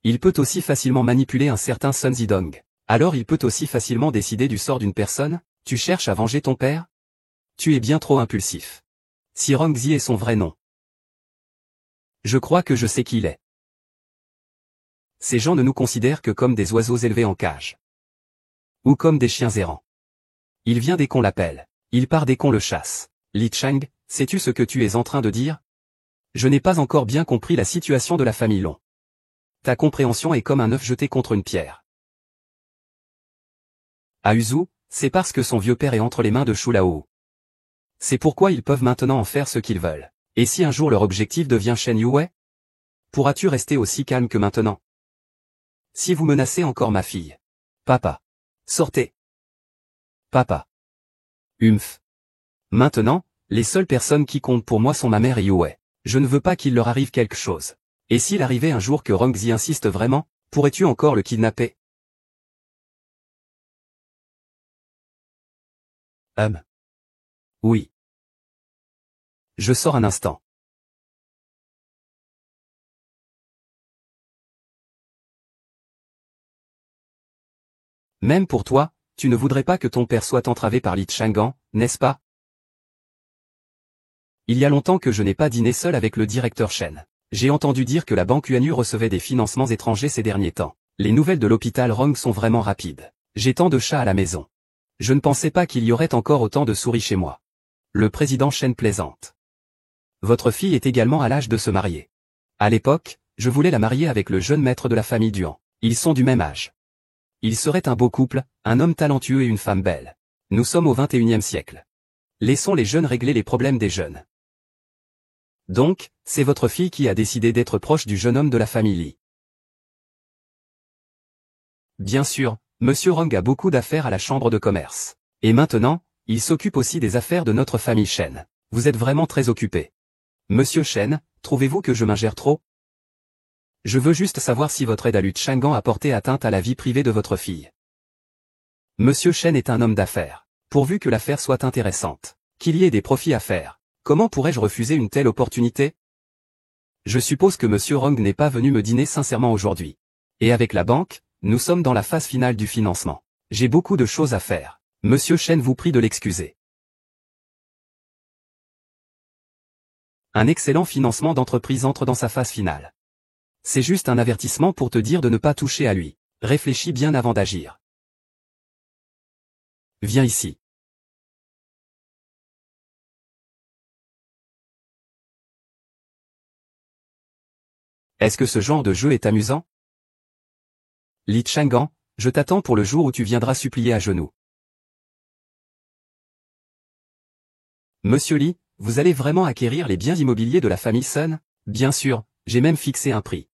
Il peut aussi facilement manipuler un certain Sun Zidong. Alors il peut aussi facilement décider du sort d'une personne? Tu cherches à venger ton père? Tu es bien trop impulsif. Si Rongzi est son vrai nom. Je crois que je sais qui il est. Ces gens ne nous considèrent que comme des oiseaux élevés en cage. Ou comme des chiens errants. Il vient dès qu'on l'appelle. Il part dès qu'on le chasse. Li Chang, sais-tu ce que tu es en train de dire? Je n'ai pas encore bien compris la situation de la famille Long. Ta compréhension est comme un œuf jeté contre une pierre. À Uzu, c'est parce que son vieux père est entre les mains de Shu Lao. C'est pourquoi ils peuvent maintenant en faire ce qu'ils veulent. Et si un jour leur objectif devient Shen Yue? Pourras-tu rester aussi calme que maintenant? Si vous menacez encore ma fille. Papa. Sortez. Papa. Humph. Maintenant, les seules personnes qui comptent pour moi sont ma mère et Yue. Je ne veux pas qu'il leur arrive quelque chose. Et s'il arrivait un jour que Rongzi insiste vraiment, pourrais-tu encore le kidnapper? Oui. Je sors un instant. Même pour toi, tu ne voudrais pas que ton père soit entravé par Li Chang'an, n'est-ce pas? Il y a longtemps que je n'ai pas dîné seul avec le directeur Shen. J'ai entendu dire que la banque Yuanyu recevait des financements étrangers ces derniers temps. Les nouvelles de l'hôpital Rong sont vraiment rapides. J'ai tant de chats à la maison. Je ne pensais pas qu'il y aurait encore autant de souris chez moi. Le président Shen plaisante. Votre fille est également à l'âge de se marier. À l'époque, je voulais la marier avec le jeune maître de la famille Duan. Ils sont du même âge. Ils seraient un beau couple, un homme talentueux et une femme belle. Nous sommes au XXIe siècle. Laissons les jeunes régler les problèmes des jeunes. Donc, c'est votre fille qui a décidé d'être proche du jeune homme de la famille Li. Bien sûr, Monsieur Rong a beaucoup d'affaires à la chambre de commerce. Et maintenant, il s'occupe aussi des affaires de notre famille Shen. Vous êtes vraiment très occupé. Monsieur Shen, trouvez-vous que je m'ingère trop? Je veux juste savoir si votre aide à Li Chang'an a porté atteinte à la vie privée de votre fille. Monsieur Shen est un homme d'affaires. Pourvu que l'affaire soit intéressante, qu'il y ait des profits à faire. Comment pourrais-je refuser une telle opportunité? Je suppose que Monsieur Rong n'est pas venu me dîner sincèrement aujourd'hui. Et avec la banque, nous sommes dans la phase finale du financement. J'ai beaucoup de choses à faire. Monsieur Shen vous prie de l'excuser. Un excellent financement d'entreprise entre dans sa phase finale. C'est juste un avertissement pour te dire de ne pas toucher à lui. Réfléchis bien avant d'agir. Viens ici. Est-ce que ce genre de jeu est amusant? Li Chang'an, je t'attends pour le jour où tu viendras supplier à genoux. Monsieur Li, vous allez vraiment acquérir les biens immobiliers de la famille Sun? Bien sûr, j'ai même fixé un prix.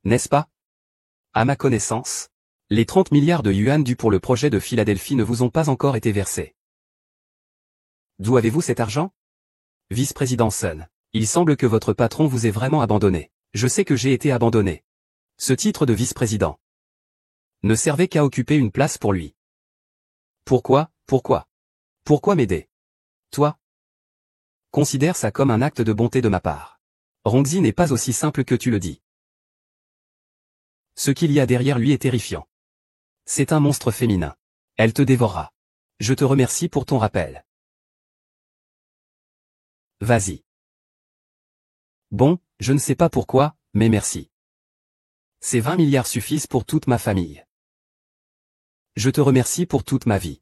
N'est-ce pas? À ma connaissance, les 30 milliards de yuan dus pour le projet de Philadelphie ne vous ont pas encore été versés. D'où avez-vous cet argent? Vice-président Sun, il semble que votre patron vous ait vraiment abandonné. Je sais que j'ai été abandonné. Ce titre de vice-président ne servait qu'à occuper une place pour lui. Pourquoi m'aider? Toi? Considère ça comme un acte de bonté de ma part. Rongzi n'est pas aussi simple que tu le dis. Ce qu'il y a derrière lui est terrifiant. C'est un monstre féminin. Elle te dévorera. Je te remercie pour ton rappel. Vas-y. Bon, je ne sais pas pourquoi, mais merci. Ces 20 milliards suffisent pour toute ma famille. Je te remercie pour toute ma vie.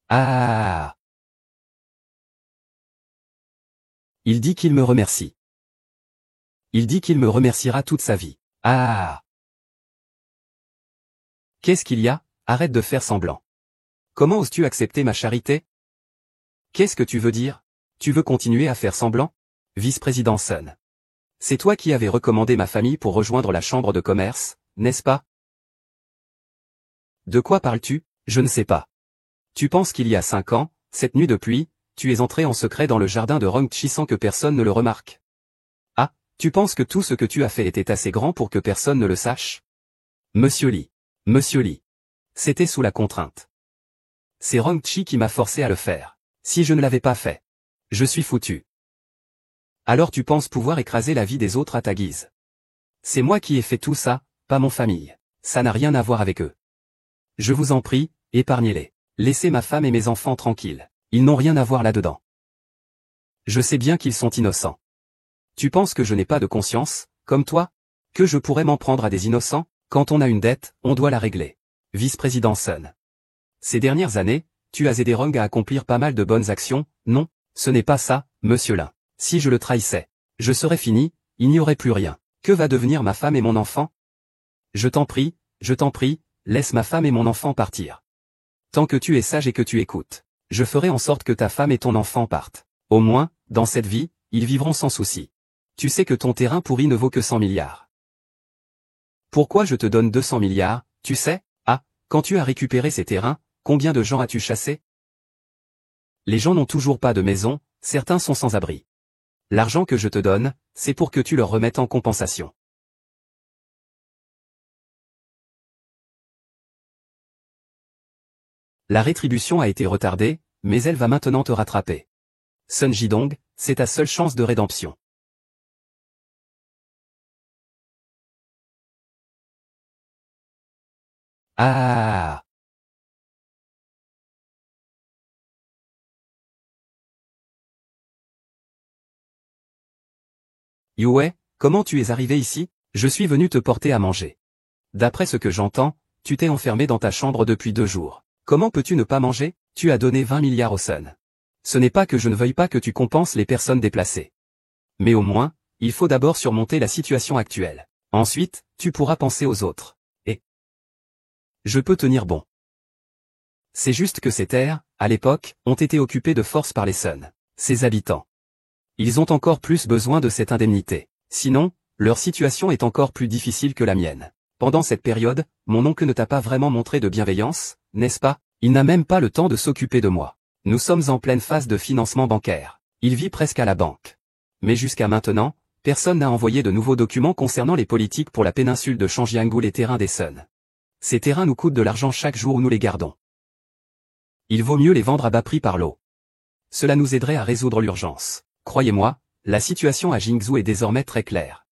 Ah. Il dit qu'il me remercie. Il dit qu'il me remerciera toute sa vie. Ah. Qu'est-ce qu'il y a? Arrête de faire semblant. Comment oses-tu accepter ma charité? Qu'est-ce que tu veux dire? Tu veux continuer à faire semblant? Vice-président Sun. C'est toi qui avais recommandé ma famille pour rejoindre la chambre de commerce, n'est-ce pas? De quoi parles-tu? Je ne sais pas. Tu penses qu'il y a 5 ans, cette nuit de pluie, tu es entré en secret dans le jardin de Rongchi sans que personne ne le remarque? Ah, tu penses que tout ce que tu as fait était assez grand pour que personne ne le sache? Monsieur Li. C'était sous la contrainte. C'est Rongchi qui m'a forcé à le faire. Si je ne l'avais pas fait, je suis foutu. Alors tu penses pouvoir écraser la vie des autres à ta guise. C'est moi qui ai fait tout ça, pas mon famille. Ça n'a rien à voir avec eux. Je vous en prie, épargnez-les. Laissez ma femme et mes enfants tranquilles. Ils n'ont rien à voir là-dedans. Je sais bien qu'ils sont innocents. Tu penses que je n'ai pas de conscience, comme toi? Que je pourrais m'en prendre à des innocents? Quand on a une dette, on doit la régler. Vice-président Sun. Ces dernières années, tu as aidé Rong à accomplir pas mal de bonnes actions, non? Ce n'est pas ça, monsieur Lin. Si je le trahissais, je serais fini, il n'y aurait plus rien. Que va devenir ma femme et mon enfant? Je t'en prie, laisse ma femme et mon enfant partir. Tant que tu es sage et que tu écoutes, je ferai en sorte que ta femme et ton enfant partent. Au moins, dans cette vie, ils vivront sans souci. Tu sais que ton terrain pourri ne vaut que 100 milliards. Pourquoi je te donne 200 milliards, tu sais? Ah, quand tu as récupéré ces terrains, combien de gens as-tu chassé? Les gens n'ont toujours pas de maison, certains sont sans abri. L'argent que je te donne, c'est pour que tu leur remettes en compensation. La rétribution a été retardée, mais elle va maintenant te rattraper. Sun Jidong, c'est ta seule chance de rédemption. Ah. Yue, comment tu es arrivé ici? Je suis venu te porter à manger. D'après ce que j'entends, tu t'es enfermé dans ta chambre depuis 2 jours. Comment peux-tu ne pas manger? Tu as donné 20 milliards au Sun. Ce n'est pas que je ne veuille pas que tu compenses les personnes déplacées. Mais au moins, il faut d'abord surmonter la situation actuelle. Ensuite, tu pourras penser aux autres. Et je peux tenir bon. C'est juste que ces terres, à l'époque, ont été occupées de force par les Sun. Ses habitants. Ils ont encore plus besoin de cette indemnité. Sinon, leur situation est encore plus difficile que la mienne. Pendant cette période, mon oncle ne t'a pas vraiment montré de bienveillance, n'est-ce pas? Il n'a même pas le temps de s'occuper de moi. Nous sommes en pleine phase de financement bancaire. Il vit presque à la banque. Mais jusqu'à maintenant, personne n'a envoyé de nouveaux documents concernant les politiques pour la péninsule de Changjiang ou les terrains des Sun. Ces terrains nous coûtent de l'argent chaque jour où nous les gardons. Il vaut mieux les vendre à bas prix par lot. Cela nous aiderait à résoudre l'urgence. Croyez-moi, la situation à Jingzhou est désormais très claire.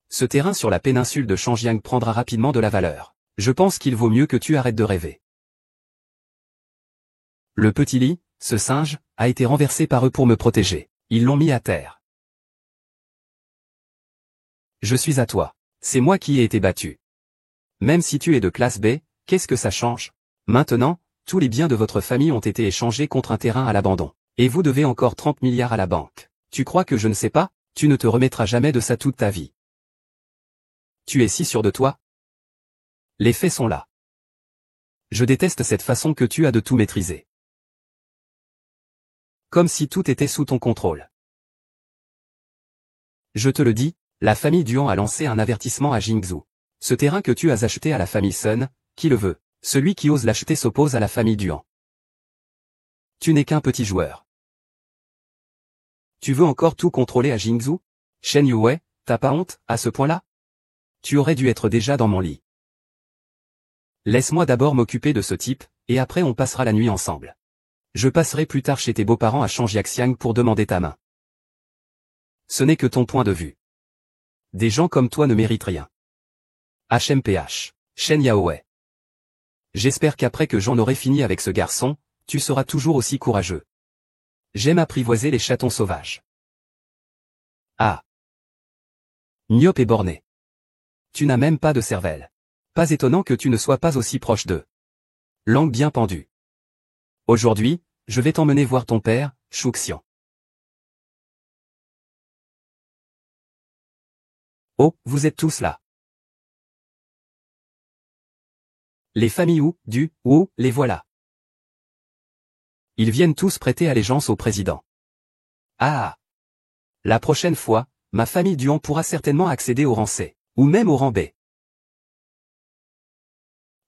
Ce terrain sur la péninsule de Changjiang prendra rapidement de la valeur. Je pense qu'il vaut mieux que tu arrêtes de rêver. Le petit Li, ce singe, a été renversé par eux pour me protéger. Ils l'ont mis à terre. Je suis à toi. C'est moi qui ai été battu. Même si tu es de classe B, qu'est-ce que ça change? Maintenant, tous les biens de votre famille ont été échangés contre un terrain à l'abandon. Et vous devez encore 30 milliards à la banque. Tu crois que je ne sais pas? Tu ne te remettras jamais de ça toute ta vie. Tu es si sûr de toi? Les faits sont là. Je déteste cette façon que tu as de tout maîtriser. Comme si tout était sous ton contrôle. Je te le dis, la famille Duan a lancé un avertissement à Jingzhou. Ce terrain que tu as acheté à la famille Sun, qui le veut? Celui qui ose l'acheter s'oppose à la famille Duan. Tu n'es qu'un petit joueur. Tu veux encore tout contrôler à Jingzhou? Shen Yue, t'as pas honte, à ce point-là? Tu aurais dû être déjà dans mon lit. Laisse-moi d'abord m'occuper de ce type, et après on passera la nuit ensemble. Je passerai plus tard chez tes beaux-parents à Shangjiaxiang pour demander ta main. Ce n'est que ton point de vue. Des gens comme toi ne méritent rien. HMPH. Shen Yaoe. J'espère qu'après que j'en aurai fini avec ce garçon, tu seras toujours aussi courageux. J'aime apprivoiser les chatons sauvages. Ah. Myope et borné. Tu n'as même pas de cervelle. Pas étonnant que tu ne sois pas aussi proche d'eux. Langue bien pendue. Aujourd'hui, je vais t'emmener voir ton père, Shuxian. Oh, vous êtes tous là. Les familles les voilà. Ils viennent tous prêter allégeance au président. Ah. La prochaine fois, ma famille Duan pourra certainement accéder au rang C, ou même au rang B.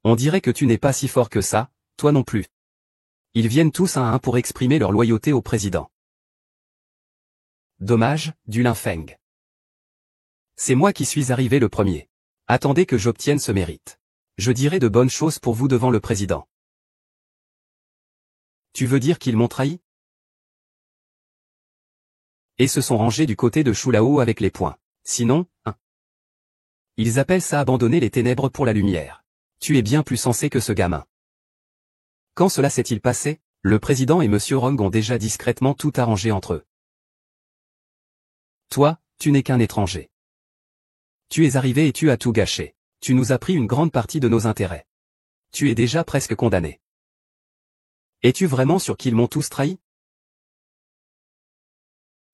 On dirait que tu n'es pas si fort que ça, toi non plus. Ils viennent tous un à un pour exprimer leur loyauté au président. Dommage, du Linfeng. C'est moi qui suis arrivé le premier. Attendez que j'obtienne ce mérite. Je dirai de bonnes choses pour vous devant le président. Tu veux dire qu'ils m'ont trahi? Et se sont rangés du côté de Shulao avec les poings. Sinon, ils appellent ça abandonner les ténèbres pour la lumière. Tu es bien plus sensé que ce gamin. Quand cela s'est-il passé? Le président et Monsieur Rong ont déjà discrètement tout arrangé entre eux. Toi, tu n'es qu'un étranger. Tu es arrivé et tu as tout gâché. Tu nous as pris une grande partie de nos intérêts. Tu es déjà presque condamné. Es-tu vraiment sûr qu'ils m'ont tous trahi?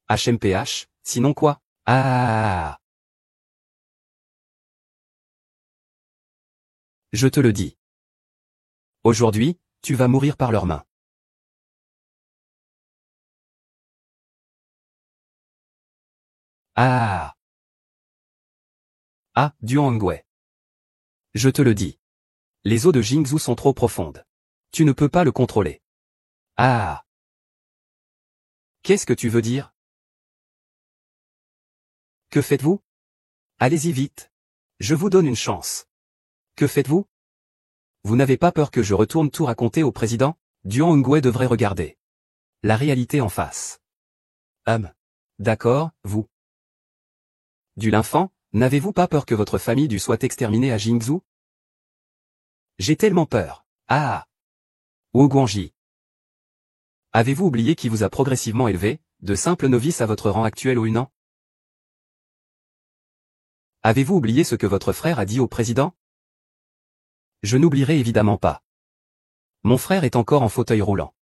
HMPH, sinon quoi? Ah. Je te le dis. Aujourd'hui, tu vas mourir par leurs mains. Ah. Ah, Duangwei. Je te le dis. Les eaux de Jingzhou sont trop profondes. Tu ne peux pas le contrôler. Ah. Qu'est-ce que tu veux dire? Que faites-vous? Allez-y vite. Je vous donne une chance. Que faites-vous? Vous n'avez pas peur que je retourne tout raconter au président? Duangwei devrait regarder la réalité en face. D'accord, vous. Du Linfang, n'avez-vous pas peur que votre famille du soit exterminée à Jingzhou? J'ai tellement peur. Ah. Wu Guangji. Avez-vous oublié qui vous a progressivement élevé, de simple novice à votre rang actuel au Yunnan? Avez-vous oublié ce que votre frère a dit au président? Je n'oublierai évidemment pas. Mon frère est encore en fauteuil roulant.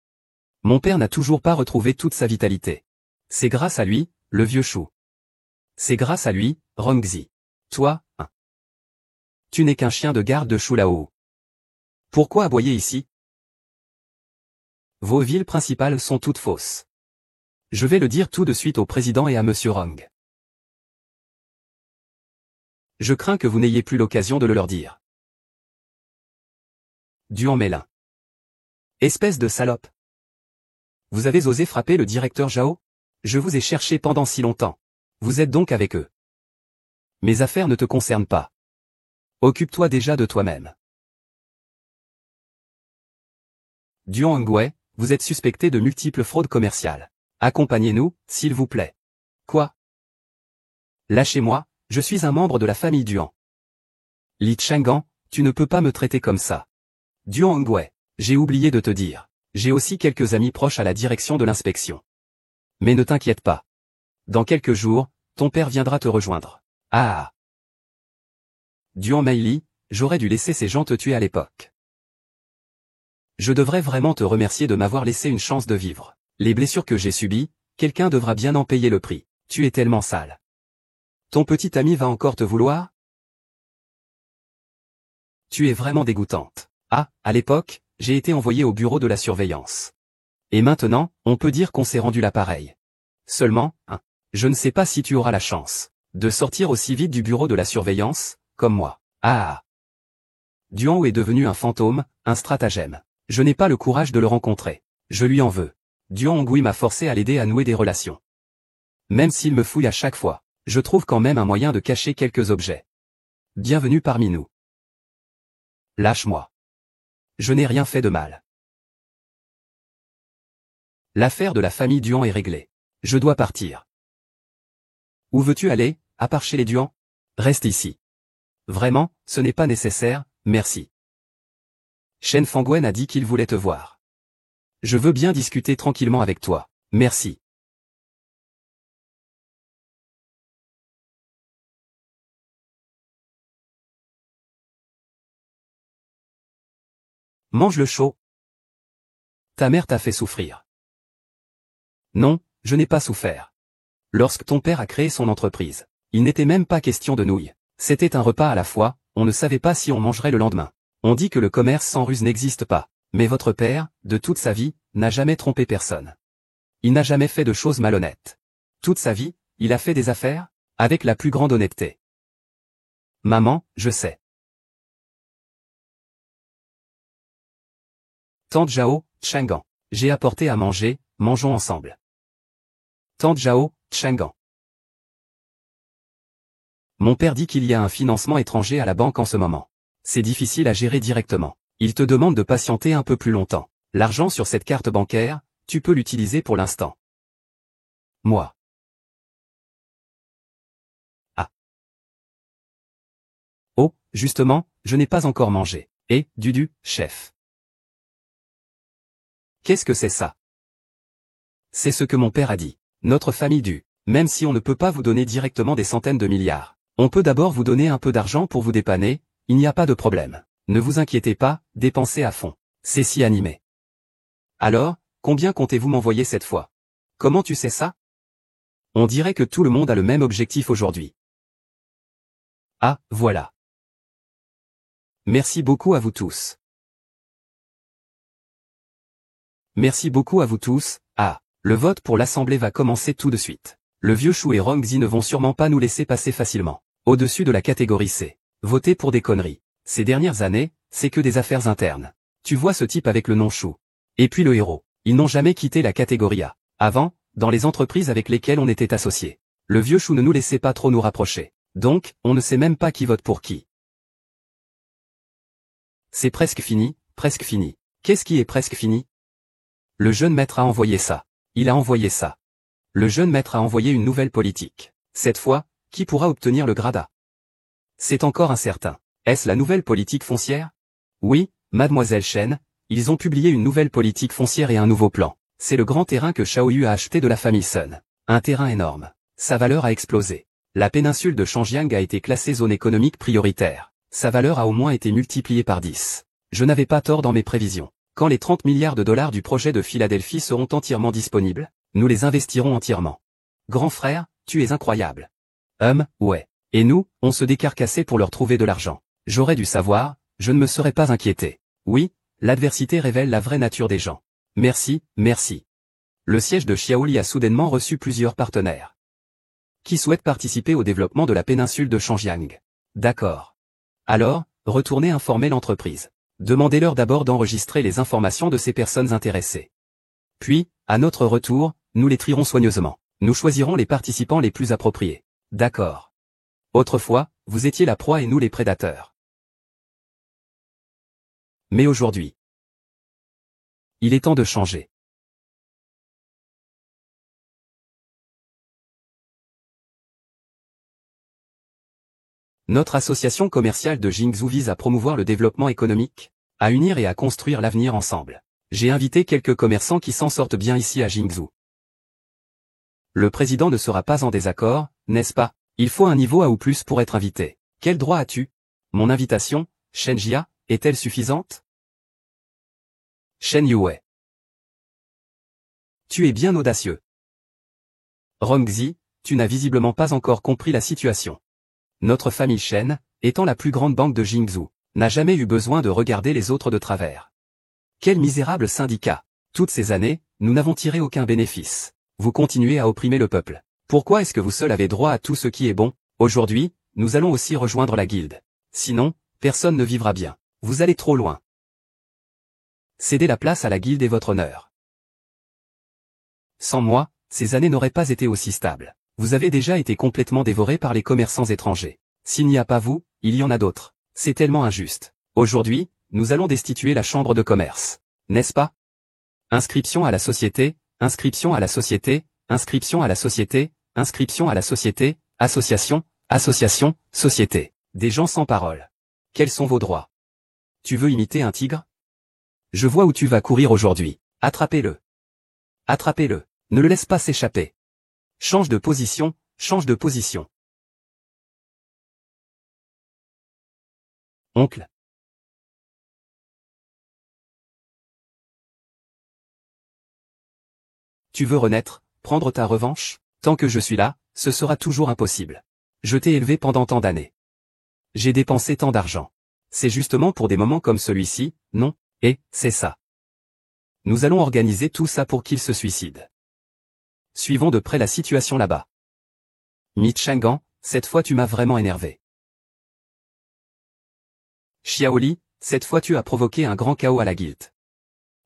Mon père n'a toujours pas retrouvé toute sa vitalité. C'est grâce à lui, le vieux chou. C'est grâce à lui, Rongzi. Toi, tu n'es qu'un chien de garde de Shulao. Pourquoi aboyer ici? Vos villes principales sont toutes fausses. Je vais le dire tout de suite au président et à Monsieur Rong. Je crains que vous n'ayez plus l'occasion de le leur dire. Duan Mélin. Espèce de salope. Vous avez osé frapper le directeur Zhao? Je vous ai cherché pendant si longtemps. Vous êtes donc avec eux. Mes affaires ne te concernent pas. Occupe-toi déjà de toi-même. Duangwei, vous êtes suspecté de multiples fraudes commerciales. Accompagnez-nous, s'il vous plaît. Quoi? Lâchez-moi, je suis un membre de la famille Duan. Li Chang'an, tu ne peux pas me traiter comme ça. Duangwei, j'ai oublié de te dire. J'ai aussi quelques amis proches à la direction de l'inspection. Mais ne t'inquiète pas. Dans quelques jours, ton père viendra te rejoindre. Ah. Duan Meili, j'aurais dû laisser ces gens te tuer à l'époque. Je devrais vraiment te remercier de m'avoir laissé une chance de vivre. Les blessures que j'ai subies, quelqu'un devra bien en payer le prix. Tu es tellement sale. Ton petit ami va encore te vouloir? Tu es vraiment dégoûtante. Ah, à l'époque, j'ai été envoyé au bureau de la surveillance. Et maintenant, on peut dire qu'on s'est rendu l'appareil. Seulement, je ne sais pas si tu auras la chance de sortir aussi vite du bureau de la surveillance, comme moi. Ah. Duan est devenu un fantôme, un stratagème. Je n'ai pas le courage de le rencontrer. Je lui en veux. Duan Ngui m'a forcé à l'aider à nouer des relations. Même s'il me fouille à chaque fois, je trouve quand même un moyen de cacher quelques objets. Bienvenue parmi nous. Lâche-moi. Je n'ai rien fait de mal. L'affaire de la famille Duan est réglée. Je dois partir. Où veux-tu aller, à part chez les Duan? Reste ici. Vraiment, ce n'est pas nécessaire, merci. Shen Fangwen a dit qu'il voulait te voir. Je veux bien discuter tranquillement avec toi, merci. Mange le chaud. Ta mère t'a fait souffrir. Non, je n'ai pas souffert. Lorsque ton père a créé son entreprise, il n'était même pas question de nouilles. C'était un repas à la fois, on ne savait pas si on mangerait le lendemain. On dit que le commerce sans ruse n'existe pas. Mais votre père, de toute sa vie, n'a jamais trompé personne. Il n'a jamais fait de choses malhonnêtes. Toute sa vie, il a fait des affaires, avec la plus grande honnêteté. Maman, je sais. Tante Zhao, Chang'an. J'ai apporté à manger, mangeons ensemble. Tante Zhao, Chang'an. Mon père dit qu'il y a un financement étranger à la banque en ce moment. C'est difficile à gérer directement. Il te demande de patienter un peu plus longtemps. L'argent sur cette carte bancaire, tu peux l'utiliser pour l'instant. Moi. Ah. Oh, justement, je n'ai pas encore mangé. Et, Dudu, chef. Qu'est-ce que c'est ça? C'est ce que mon père a dit. Notre famille du, même si on ne peut pas vous donner directement des centaines de milliards, on peut d'abord vous donner un peu d'argent pour vous dépanner, il n'y a pas de problème. Ne vous inquiétez pas, dépensez à fond. C'est si animé. Alors, combien comptez-vous m'envoyer cette fois? Comment tu sais ça? On dirait que tout le monde a le même objectif aujourd'hui. Ah, voilà. Merci beaucoup à vous tous. Merci beaucoup à vous tous. Ah, le vote pour l'Assemblée va commencer tout de suite. Le vieux Chou et Rongzi ne vont sûrement pas nous laisser passer facilement. Au-dessus de la catégorie C. Voter pour des conneries. Ces dernières années, c'est que des affaires internes. Tu vois ce type avec le nom Chou. Et puis le héros. Ils n'ont jamais quitté la catégorie A. Avant, dans les entreprises avec lesquelles on était associés. Le vieux Chou ne nous laissait pas trop nous rapprocher. Donc, on ne sait même pas qui vote pour qui. C'est presque fini, presque fini. Qu'est-ce qui est presque fini? Le jeune maître a envoyé ça. Il a envoyé ça. Le jeune maître a envoyé une nouvelle politique. Cette fois, qui pourra obtenir le grade A? C'est encore incertain. Est-ce la nouvelle politique foncière? Oui, mademoiselle Chen, ils ont publié une nouvelle politique foncière et un nouveau plan. C'est le grand terrain que Xiaoyu a acheté de la famille Sun. Un terrain énorme. Sa valeur a explosé. La péninsule de Xinjiang a été classée zone économique prioritaire. Sa valeur a au moins été multipliée par 10. Je n'avais pas tort dans mes prévisions. Quand les 30 milliards de dollars du projet de Philadelphie seront entièrement disponibles, nous les investirons entièrement. Grand frère, tu es incroyable. Ouais. Et nous, on se décarcassait pour leur trouver de l'argent. J'aurais dû savoir, je ne me serais pas inquiété. Oui, l'adversité révèle la vraie nature des gens. Merci, merci. Le siège de Xiaoli a soudainement reçu plusieurs partenaires qui souhaitent participer au développement de la péninsule de Xinjiang. D'accord. Alors, retournez informer l'entreprise. Demandez-leur d'abord d'enregistrer les informations de ces personnes intéressées. Puis, à notre retour, nous les trierons soigneusement. Nous choisirons les participants les plus appropriés. D'accord. Autrefois, vous étiez la proie et nous les prédateurs. Mais aujourd'hui, il est temps de changer. Notre association commerciale de Jingzhou vise à promouvoir le développement économique, à unir et à construire l'avenir ensemble. J'ai invité quelques commerçants qui s'en sortent bien ici à Jingzhou. Le président ne sera pas en désaccord, n'est-ce pas? Il faut un niveau A ou plus pour être invité. Quel droit as-tu? Mon invitation, Shen Jia, est-elle suffisante? Shen Yue. Tu es bien audacieux. Rongzi, tu n'as visiblement pas encore compris la situation. Notre famille Shen, étant la plus grande banque de Jingzhou, n'a jamais eu besoin de regarder les autres de travers. Quel misérable syndicat! Toutes ces années, nous n'avons tiré aucun bénéfice. Vous continuez à opprimer le peuple. Pourquoi est-ce que vous seul avez droit à tout ce qui est bon? Aujourd'hui, nous allons aussi rejoindre la guilde. Sinon, personne ne vivra bien. Vous allez trop loin. Cédez la place à la guilde et votre honneur. Sans moi, ces années n'auraient pas été aussi stables. Vous avez déjà été complètement dévoré par les commerçants étrangers. S'il n'y a pas vous, il y en a d'autres. C'est tellement injuste. Aujourd'hui, nous allons destituer la chambre de commerce. N'est-ce pas? Inscription à la société, inscription à la société, inscription à la société, inscription à la société, association, association, société. Des gens sans parole. Quels sont vos droits? Tu veux imiter un tigre? Je vois où tu vas courir aujourd'hui. Attrapez-le. Attrapez-le. Ne le laisse pas s'échapper. Change de position, change de position. Oncle. Tu veux renaître, prendre ta revanche? Tant que je suis là, ce sera toujours impossible. Je t'ai élevé pendant tant d'années. J'ai dépensé tant d'argent. C'est justement pour des moments comme celui-ci, non? Et, c'est ça. Nous allons organiser tout ça pour qu'il se suicide. Suivons de près la situation là-bas. Mi Chang'an, cette fois tu m'as vraiment énervé. Xiaoli, cette fois tu as provoqué un grand chaos à la guilde.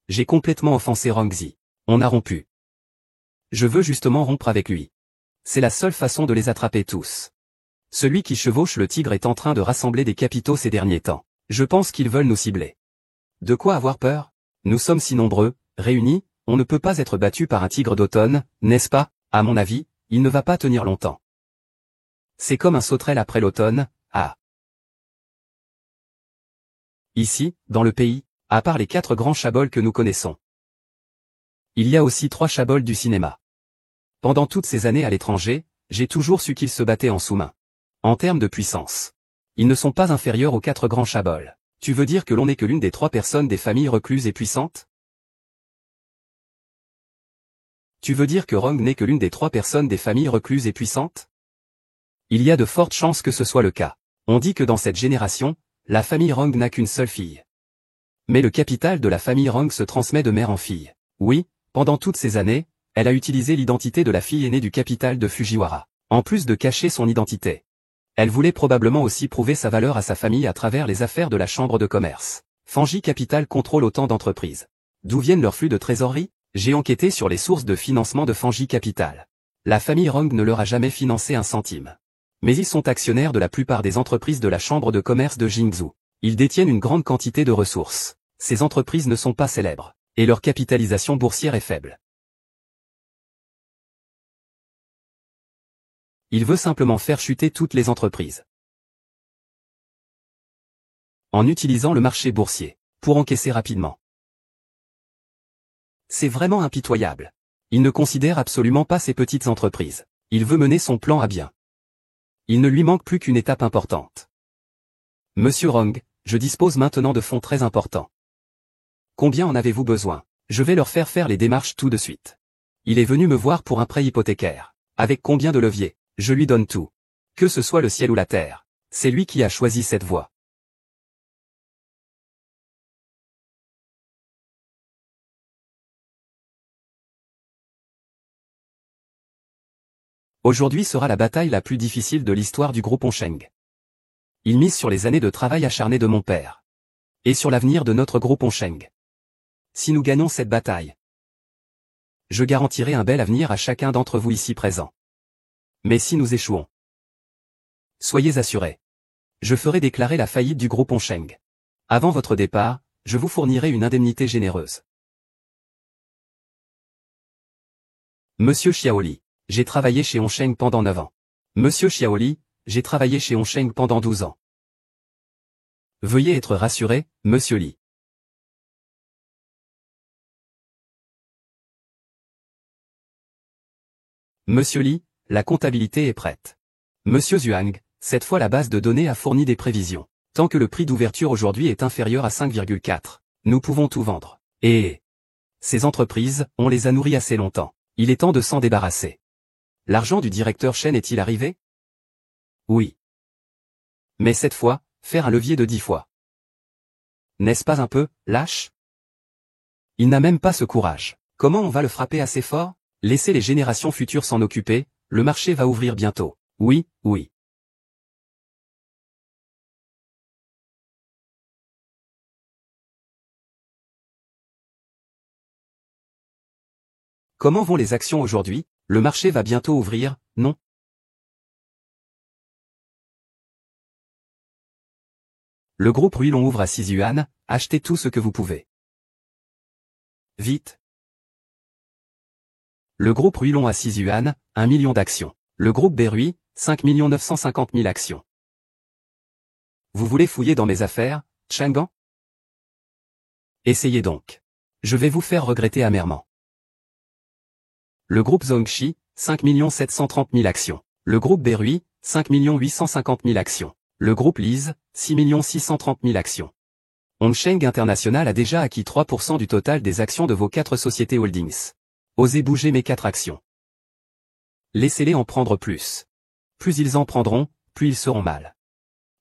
J'ai complètement offensé Rongzi. On a rompu. Je veux justement rompre avec lui. C'est la seule façon de les attraper tous. Celui qui chevauche le tigre est en train de rassembler des capitaux ces derniers temps. Je pense qu'ils veulent nous cibler. De quoi avoir peur? Nous sommes si nombreux, réunis, on ne peut pas être battu par un tigre d'automne, n'est-ce pas? À mon avis, il ne va pas tenir longtemps. C'est comme un sauterelle après l'automne, ah. Ici, dans le pays, à part les 4 grands chabols que nous connaissons. Il y a aussi 3 chabols du cinéma. Pendant toutes ces années à l'étranger, j'ai toujours su qu'ils se battaient en sous-main. En termes de puissance. Ils ne sont pas inférieurs aux 4 grands chabols. Tu veux dire que l'on n'est que l'une des 3 personnes des familles recluses et puissantes? Tu veux dire que Rong n'est que l'une des 3 personnes des familles recluses et puissantes? Il y a de fortes chances que ce soit le cas. On dit que dans cette génération, la famille Rong n'a qu'une seule fille. Mais le capital de la famille Rong se transmet de mère en fille. Oui, pendant toutes ces années, elle a utilisé l'identité de la fille aînée du capital de Fujiwara. En plus de cacher son identité. Elle voulait probablement aussi prouver sa valeur à sa famille à travers les affaires de la chambre de commerce. Fangi Capital contrôle autant d'entreprises. D'où viennent leurs flux de trésorerie? J'ai enquêté sur les sources de financement de Fangi Capital. La famille Rong ne leur a jamais financé un centime. Mais ils sont actionnaires de la plupart des entreprises de la chambre de commerce de Jingzhou. Ils détiennent une grande quantité de ressources. Ces entreprises ne sont pas célèbres. Et leur capitalisation boursière est faible. Il veut simplement faire chuter toutes les entreprises. En utilisant le marché boursier, pour encaisser rapidement. C'est vraiment impitoyable. Il ne considère absolument pas ces petites entreprises. Il veut mener son plan à bien. Il ne lui manque plus qu'une étape importante. Monsieur Rong, je dispose maintenant de fonds très importants. Combien en avez-vous besoin? Je vais leur faire les démarches tout de suite. Il est venu me voir pour un prêt hypothécaire. Avec combien de leviers? Je lui donne tout. Que ce soit le ciel ou la terre. C'est lui qui a choisi cette voie. Aujourd'hui sera la bataille la plus difficile de l'histoire du groupe Onsheng. Il mise sur les années de travail acharné de mon père. Et sur l'avenir de notre groupe Onsheng. Si nous gagnons cette bataille, je garantirai un bel avenir à chacun d'entre vous ici présents. Mais si nous échouons, soyez assurés. Je ferai déclarer la faillite du groupe Onsheng. Avant votre départ, je vous fournirai une indemnité généreuse. Monsieur Xiaoli, j'ai travaillé chez Onsheng pendant 9 ans. Monsieur Xiaoli, j'ai travaillé chez Onsheng pendant 12 ans. Veuillez être rassuré, Monsieur Li. Monsieur Li, la comptabilité est prête. Monsieur Zhuang, cette fois la base de données a fourni des prévisions. Tant que le prix d'ouverture aujourd'hui est inférieur à 5,4, nous pouvons tout vendre. Et Ces entreprises, on les a nourries assez longtemps. Il est temps de s'en débarrasser. L'argent du directeur Chen est-il arrivé? Oui. Mais cette fois, faire un levier de 10 fois. N'est-ce pas un peu lâche? Il n'a même pas ce courage. Comment on va le frapper assez fort? Laissez les générations futures s'en occuper, le marché va ouvrir bientôt. Oui, oui. Comment vont les actions aujourd'hui? Le marché va bientôt ouvrir, non? Le groupe Ruilon ouvre à 6 yuan, achetez tout ce que vous pouvez. Vite. Le groupe Ruilon à 6 yuan, 1 million d'actions. Le groupe Berui, 5 950 000 actions. Vous voulez fouiller dans mes affaires, Chang'an? Essayez donc. Je vais vous faire regretter amèrement. Le groupe Zhongxi, 5 730 000 actions. Le groupe Berui, 5 850 000 actions. Le groupe Lise, 6 630 000 actions. Hongsheng International a déjà acquis 3% du total des actions de vos 4 sociétés holdings. Osez bouger mes 4 actions. Laissez-les en prendre plus. Plus ils en prendront, plus ils seront mal.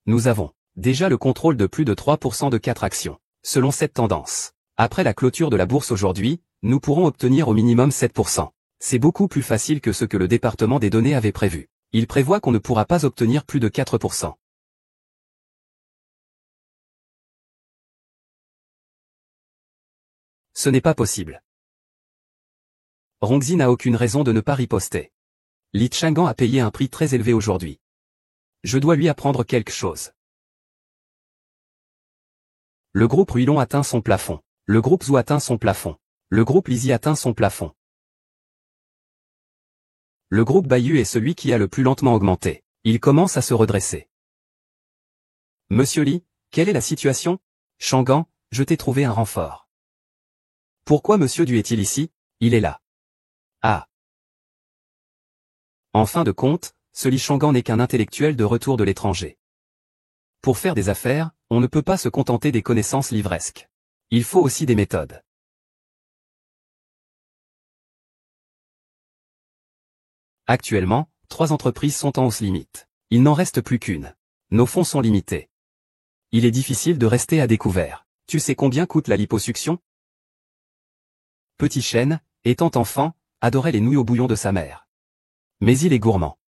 Nous avons déjà le contrôle de plus de 3% de 4 actions. Selon cette tendance, après la clôture de la bourse aujourd'hui, nous pourrons obtenir au minimum 7%. C'est beaucoup plus facile que ce que le département des données avait prévu. Il prévoit qu'on ne pourra pas obtenir plus de 4%. Ce n'est pas possible. Rongzi n'a aucune raison de ne pas riposter. Li Chang'an a payé un prix très élevé aujourd'hui. Je dois lui apprendre quelque chose. Le groupe Ruilon atteint son plafond. Le groupe Zhou atteint son plafond. Le groupe Lisi atteint son plafond. Le groupe Baiyu est celui qui a le plus lentement augmenté. Il commence à se redresser. Monsieur Li, quelle est la situation? Chang'an, je t'ai trouvé un renfort. Pourquoi Monsieur Du est-il ici? Il est là. Ah. En fin de compte, ce Li Chang'an n'est qu'un intellectuel de retour de l'étranger. Pour faire des affaires, on ne peut pas se contenter des connaissances livresques. Il faut aussi des méthodes. Actuellement, 3 entreprises sont en hausse limite. Il n'en reste plus qu'une. Nos fonds sont limités. Il est difficile de rester à découvert. Tu sais combien coûte la liposuction? Petit Chen, étant enfant, adorait les nouilles au bouillon de sa mère. Mais il est gourmand.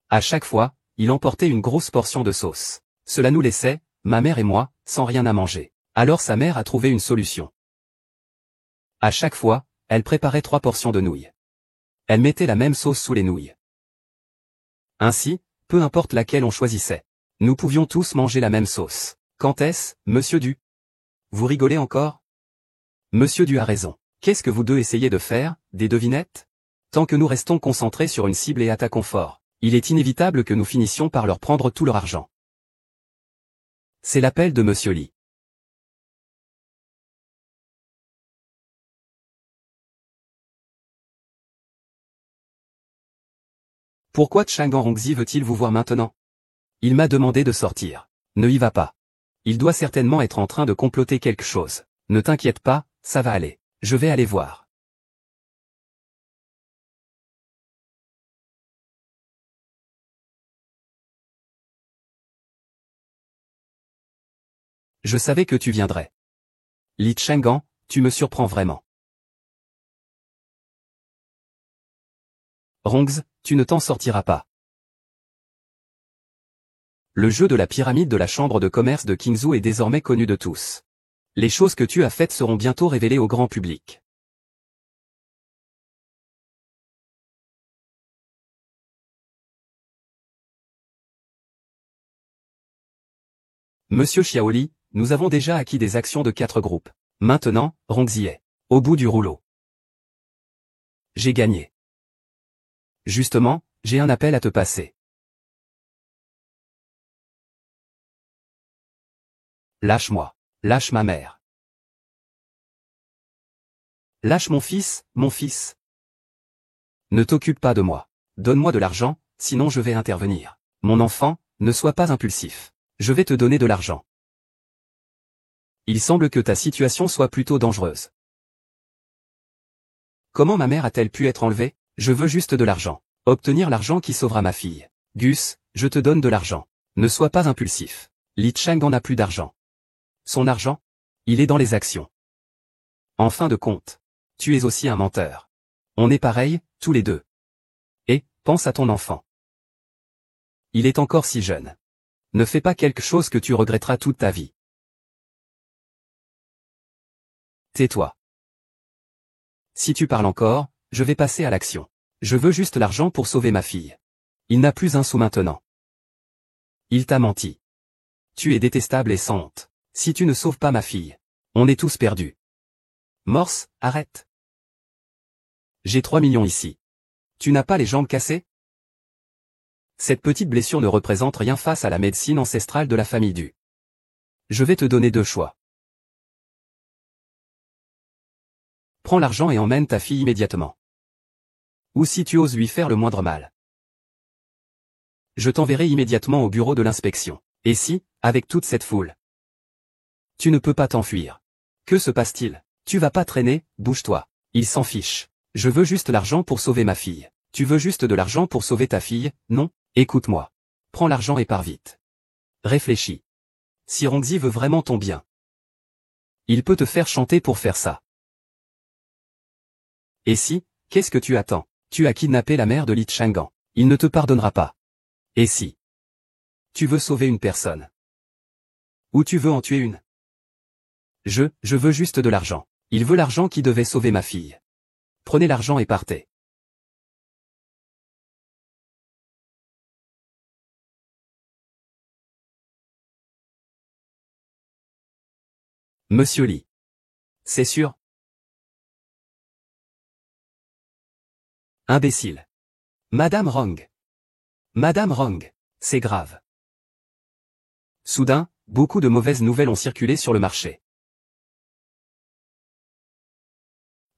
À chaque fois, il emportait une grosse portion de sauce. Cela nous laissait, ma mère et moi, sans rien à manger. Alors sa mère a trouvé une solution. À chaque fois, elle préparait 3 portions de nouilles. Elle mettait la même sauce sous les nouilles. Ainsi, peu importe laquelle on choisissait, nous pouvions tous manger la même sauce. Quand est-ce, Monsieur Du? Vous rigolez encore? Monsieur Du a raison. Qu'est-ce que vous deux essayez de faire, des devinettes? Tant que nous restons concentrés sur une cible et attaquons fort, il est inévitable que nous finissions par leur prendre tout leur argent. C'est l'appel de Monsieur Li. Pourquoi Chang'an Rongzi veut-il vous voir maintenant? Il m'a demandé de sortir. Ne y va pas. Il doit certainement être en train de comploter quelque chose. Ne t'inquiète pas, ça va aller. Je vais aller voir. Je savais que tu viendrais. Li Chang'an, tu me surprends vraiment. Rongzi, tu ne t'en sortiras pas. Le jeu de la pyramide de la chambre de commerce de Qingzhou est désormais connu de tous. Les choses que tu as faites seront bientôt révélées au grand public. Monsieur Xiaoli, nous avons déjà acquis des actions de 4 groupes. Maintenant, Rongzi est au bout du rouleau. J'ai gagné. Justement, j'ai un appel à te passer. Lâche-moi. Lâche ma mère. Lâche mon fils, mon fils. Ne t'occupe pas de moi. Donne-moi de l'argent, sinon je vais intervenir. Mon enfant, ne sois pas impulsif. Je vais te donner de l'argent. Il semble que ta situation soit plutôt dangereuse. Comment ma mère a-t-elle pu être enlevée? Je veux juste de l'argent. Obtenir l'argent qui sauvera ma fille. Gus, je te donne de l'argent. Ne sois pas impulsif. Li Chang n'a plus d'argent. Son argent? Il est dans les actions. En fin de compte, tu es aussi un menteur. On est pareils, tous les deux. Et, pense à ton enfant. Il est encore si jeune. Ne fais pas quelque chose que tu regretteras toute ta vie. Tais-toi. Si tu parles encore, je vais passer à l'action. Je veux juste l'argent pour sauver ma fille. Il n'a plus un sou maintenant. Il t'a menti. Tu es détestable et sans honte. Si tu ne sauves pas ma fille, on est tous perdus. Morse, arrête. J'ai 3 millions ici. Tu n'as pas les jambes cassées? Cette petite blessure ne représente rien face à la médecine ancestrale de la famille Du. Je vais te donner 2 choix. Prends l'argent et emmène ta fille immédiatement. Ou si tu oses lui faire le moindre mal, je t'enverrai immédiatement au bureau de l'inspection. Et si, avec toute cette foule, tu ne peux pas t'enfuir. Que se passe-t-il? Tu vas pas traîner, bouge-toi. Il s'en fiche. Je veux juste l'argent pour sauver ma fille. Tu veux juste de l'argent pour sauver ta fille, non? Écoute-moi. Prends l'argent et pars vite. Réfléchis. Si Rongzi veut vraiment ton bien, il peut te faire chanter pour faire ça. Et si, qu'est-ce que tu attends? Tu as kidnappé la mère de Li Chang'an. Il ne te pardonnera pas. Et si tu veux sauver une personne, ou tu veux en tuer une? Je veux juste de l'argent. Il veut l'argent qui devait sauver ma fille. Prenez l'argent et partez. Monsieur Li. C'est sûr? Imbécile. Madame Rong. Madame Rong. C'est grave. Soudain, beaucoup de mauvaises nouvelles ont circulé sur le marché.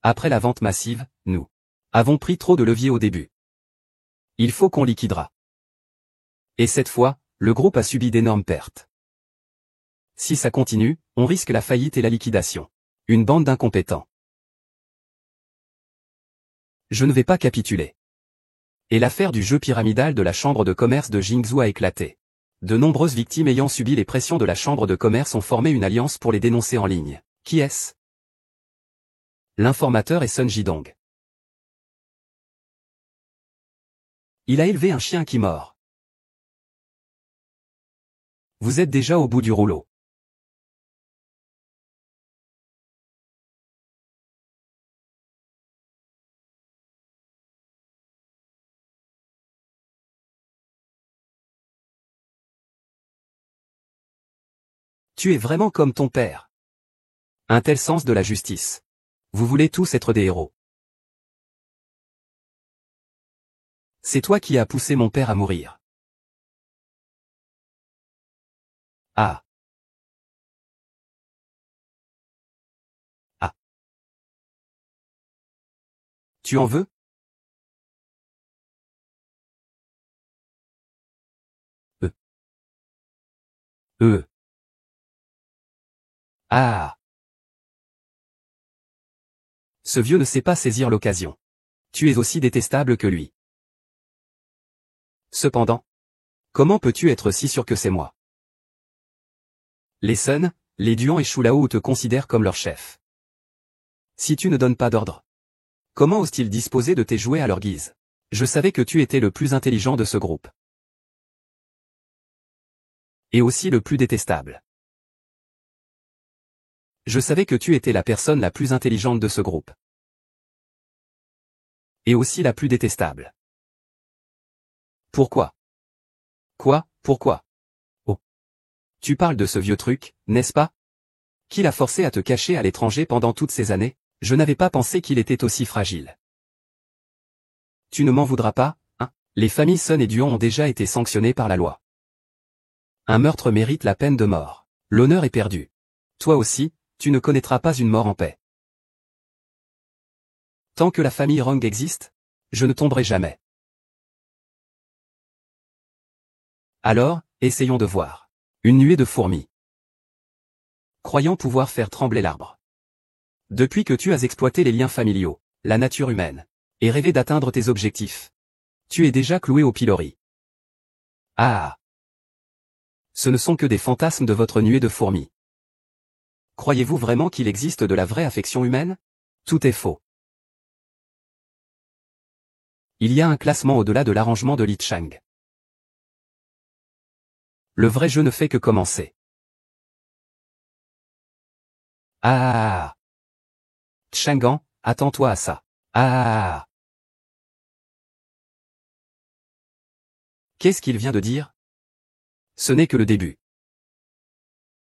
Après la vente massive, nous avons pris trop de levier au début. Il faut qu'on liquidera. Et cette fois, le groupe a subi d'énormes pertes. Si ça continue, on risque la faillite et la liquidation. Une bande d'incompétents. Je ne vais pas capituler. Et l'affaire du jeu pyramidal de la chambre de commerce de Jingzhou a éclaté. De nombreuses victimes ayant subi les pressions de la chambre de commerce ont formé une alliance pour les dénoncer en ligne. Qui est-ce? L'informateur est Sun Jidong. Il a élevé un chien qui mord. Vous êtes déjà au bout du rouleau. Tu es vraiment comme ton père. Un tel sens de la justice. Vous voulez tous être des héros. C'est toi qui as poussé mon père à mourir. Ah. Ah. Tu en veux? Euh. Ah. Ce vieux ne sait pas saisir l'occasion. Tu es aussi détestable que lui. Cependant, comment peux-tu être si sûr que c'est moi? Les Sun, les Duan et Shulao te considèrent comme leur chef. Si tu ne donnes pas d'ordre, comment osent-ils disposer de tes jouets à leur guise? Je savais que tu étais le plus intelligent de ce groupe. Et aussi le plus détestable. Je savais que tu étais la personne la plus intelligente de ce groupe. Et aussi la plus détestable. Pourquoi? Quoi, pourquoi? Oh. Tu parles de ce vieux truc, n'est-ce pas? Qui l'a forcé à te cacher à l'étranger pendant toutes ces années? Je n'avais pas pensé qu'il était aussi fragile. Tu ne m'en voudras pas, hein? Les familles Sun et Duan ont déjà été sanctionnées par la loi. Un meurtre mérite la peine de mort. L'honneur est perdu. Toi aussi, tu ne connaîtras pas une mort en paix. Tant que la famille Rong existe, je ne tomberai jamais. Alors, essayons de voir. Une nuée de fourmis. Croyant pouvoir faire trembler l'arbre. Depuis que tu as exploité les liens familiaux, la nature humaine. Et rêver d'atteindre tes objectifs. Tu es déjà cloué au pilori. Ah! Ce ne sont que des fantasmes de votre nuée de fourmis. Croyez-vous vraiment qu'il existe de la vraie affection humaine? Tout est faux. Il y a un classement au-delà de l'arrangement de Li Chang. Le vrai jeu ne fait que commencer. Ah! Chang'an, attends-toi à ça. Ah! Qu'est-ce qu'il vient de dire? Ce n'est que le début.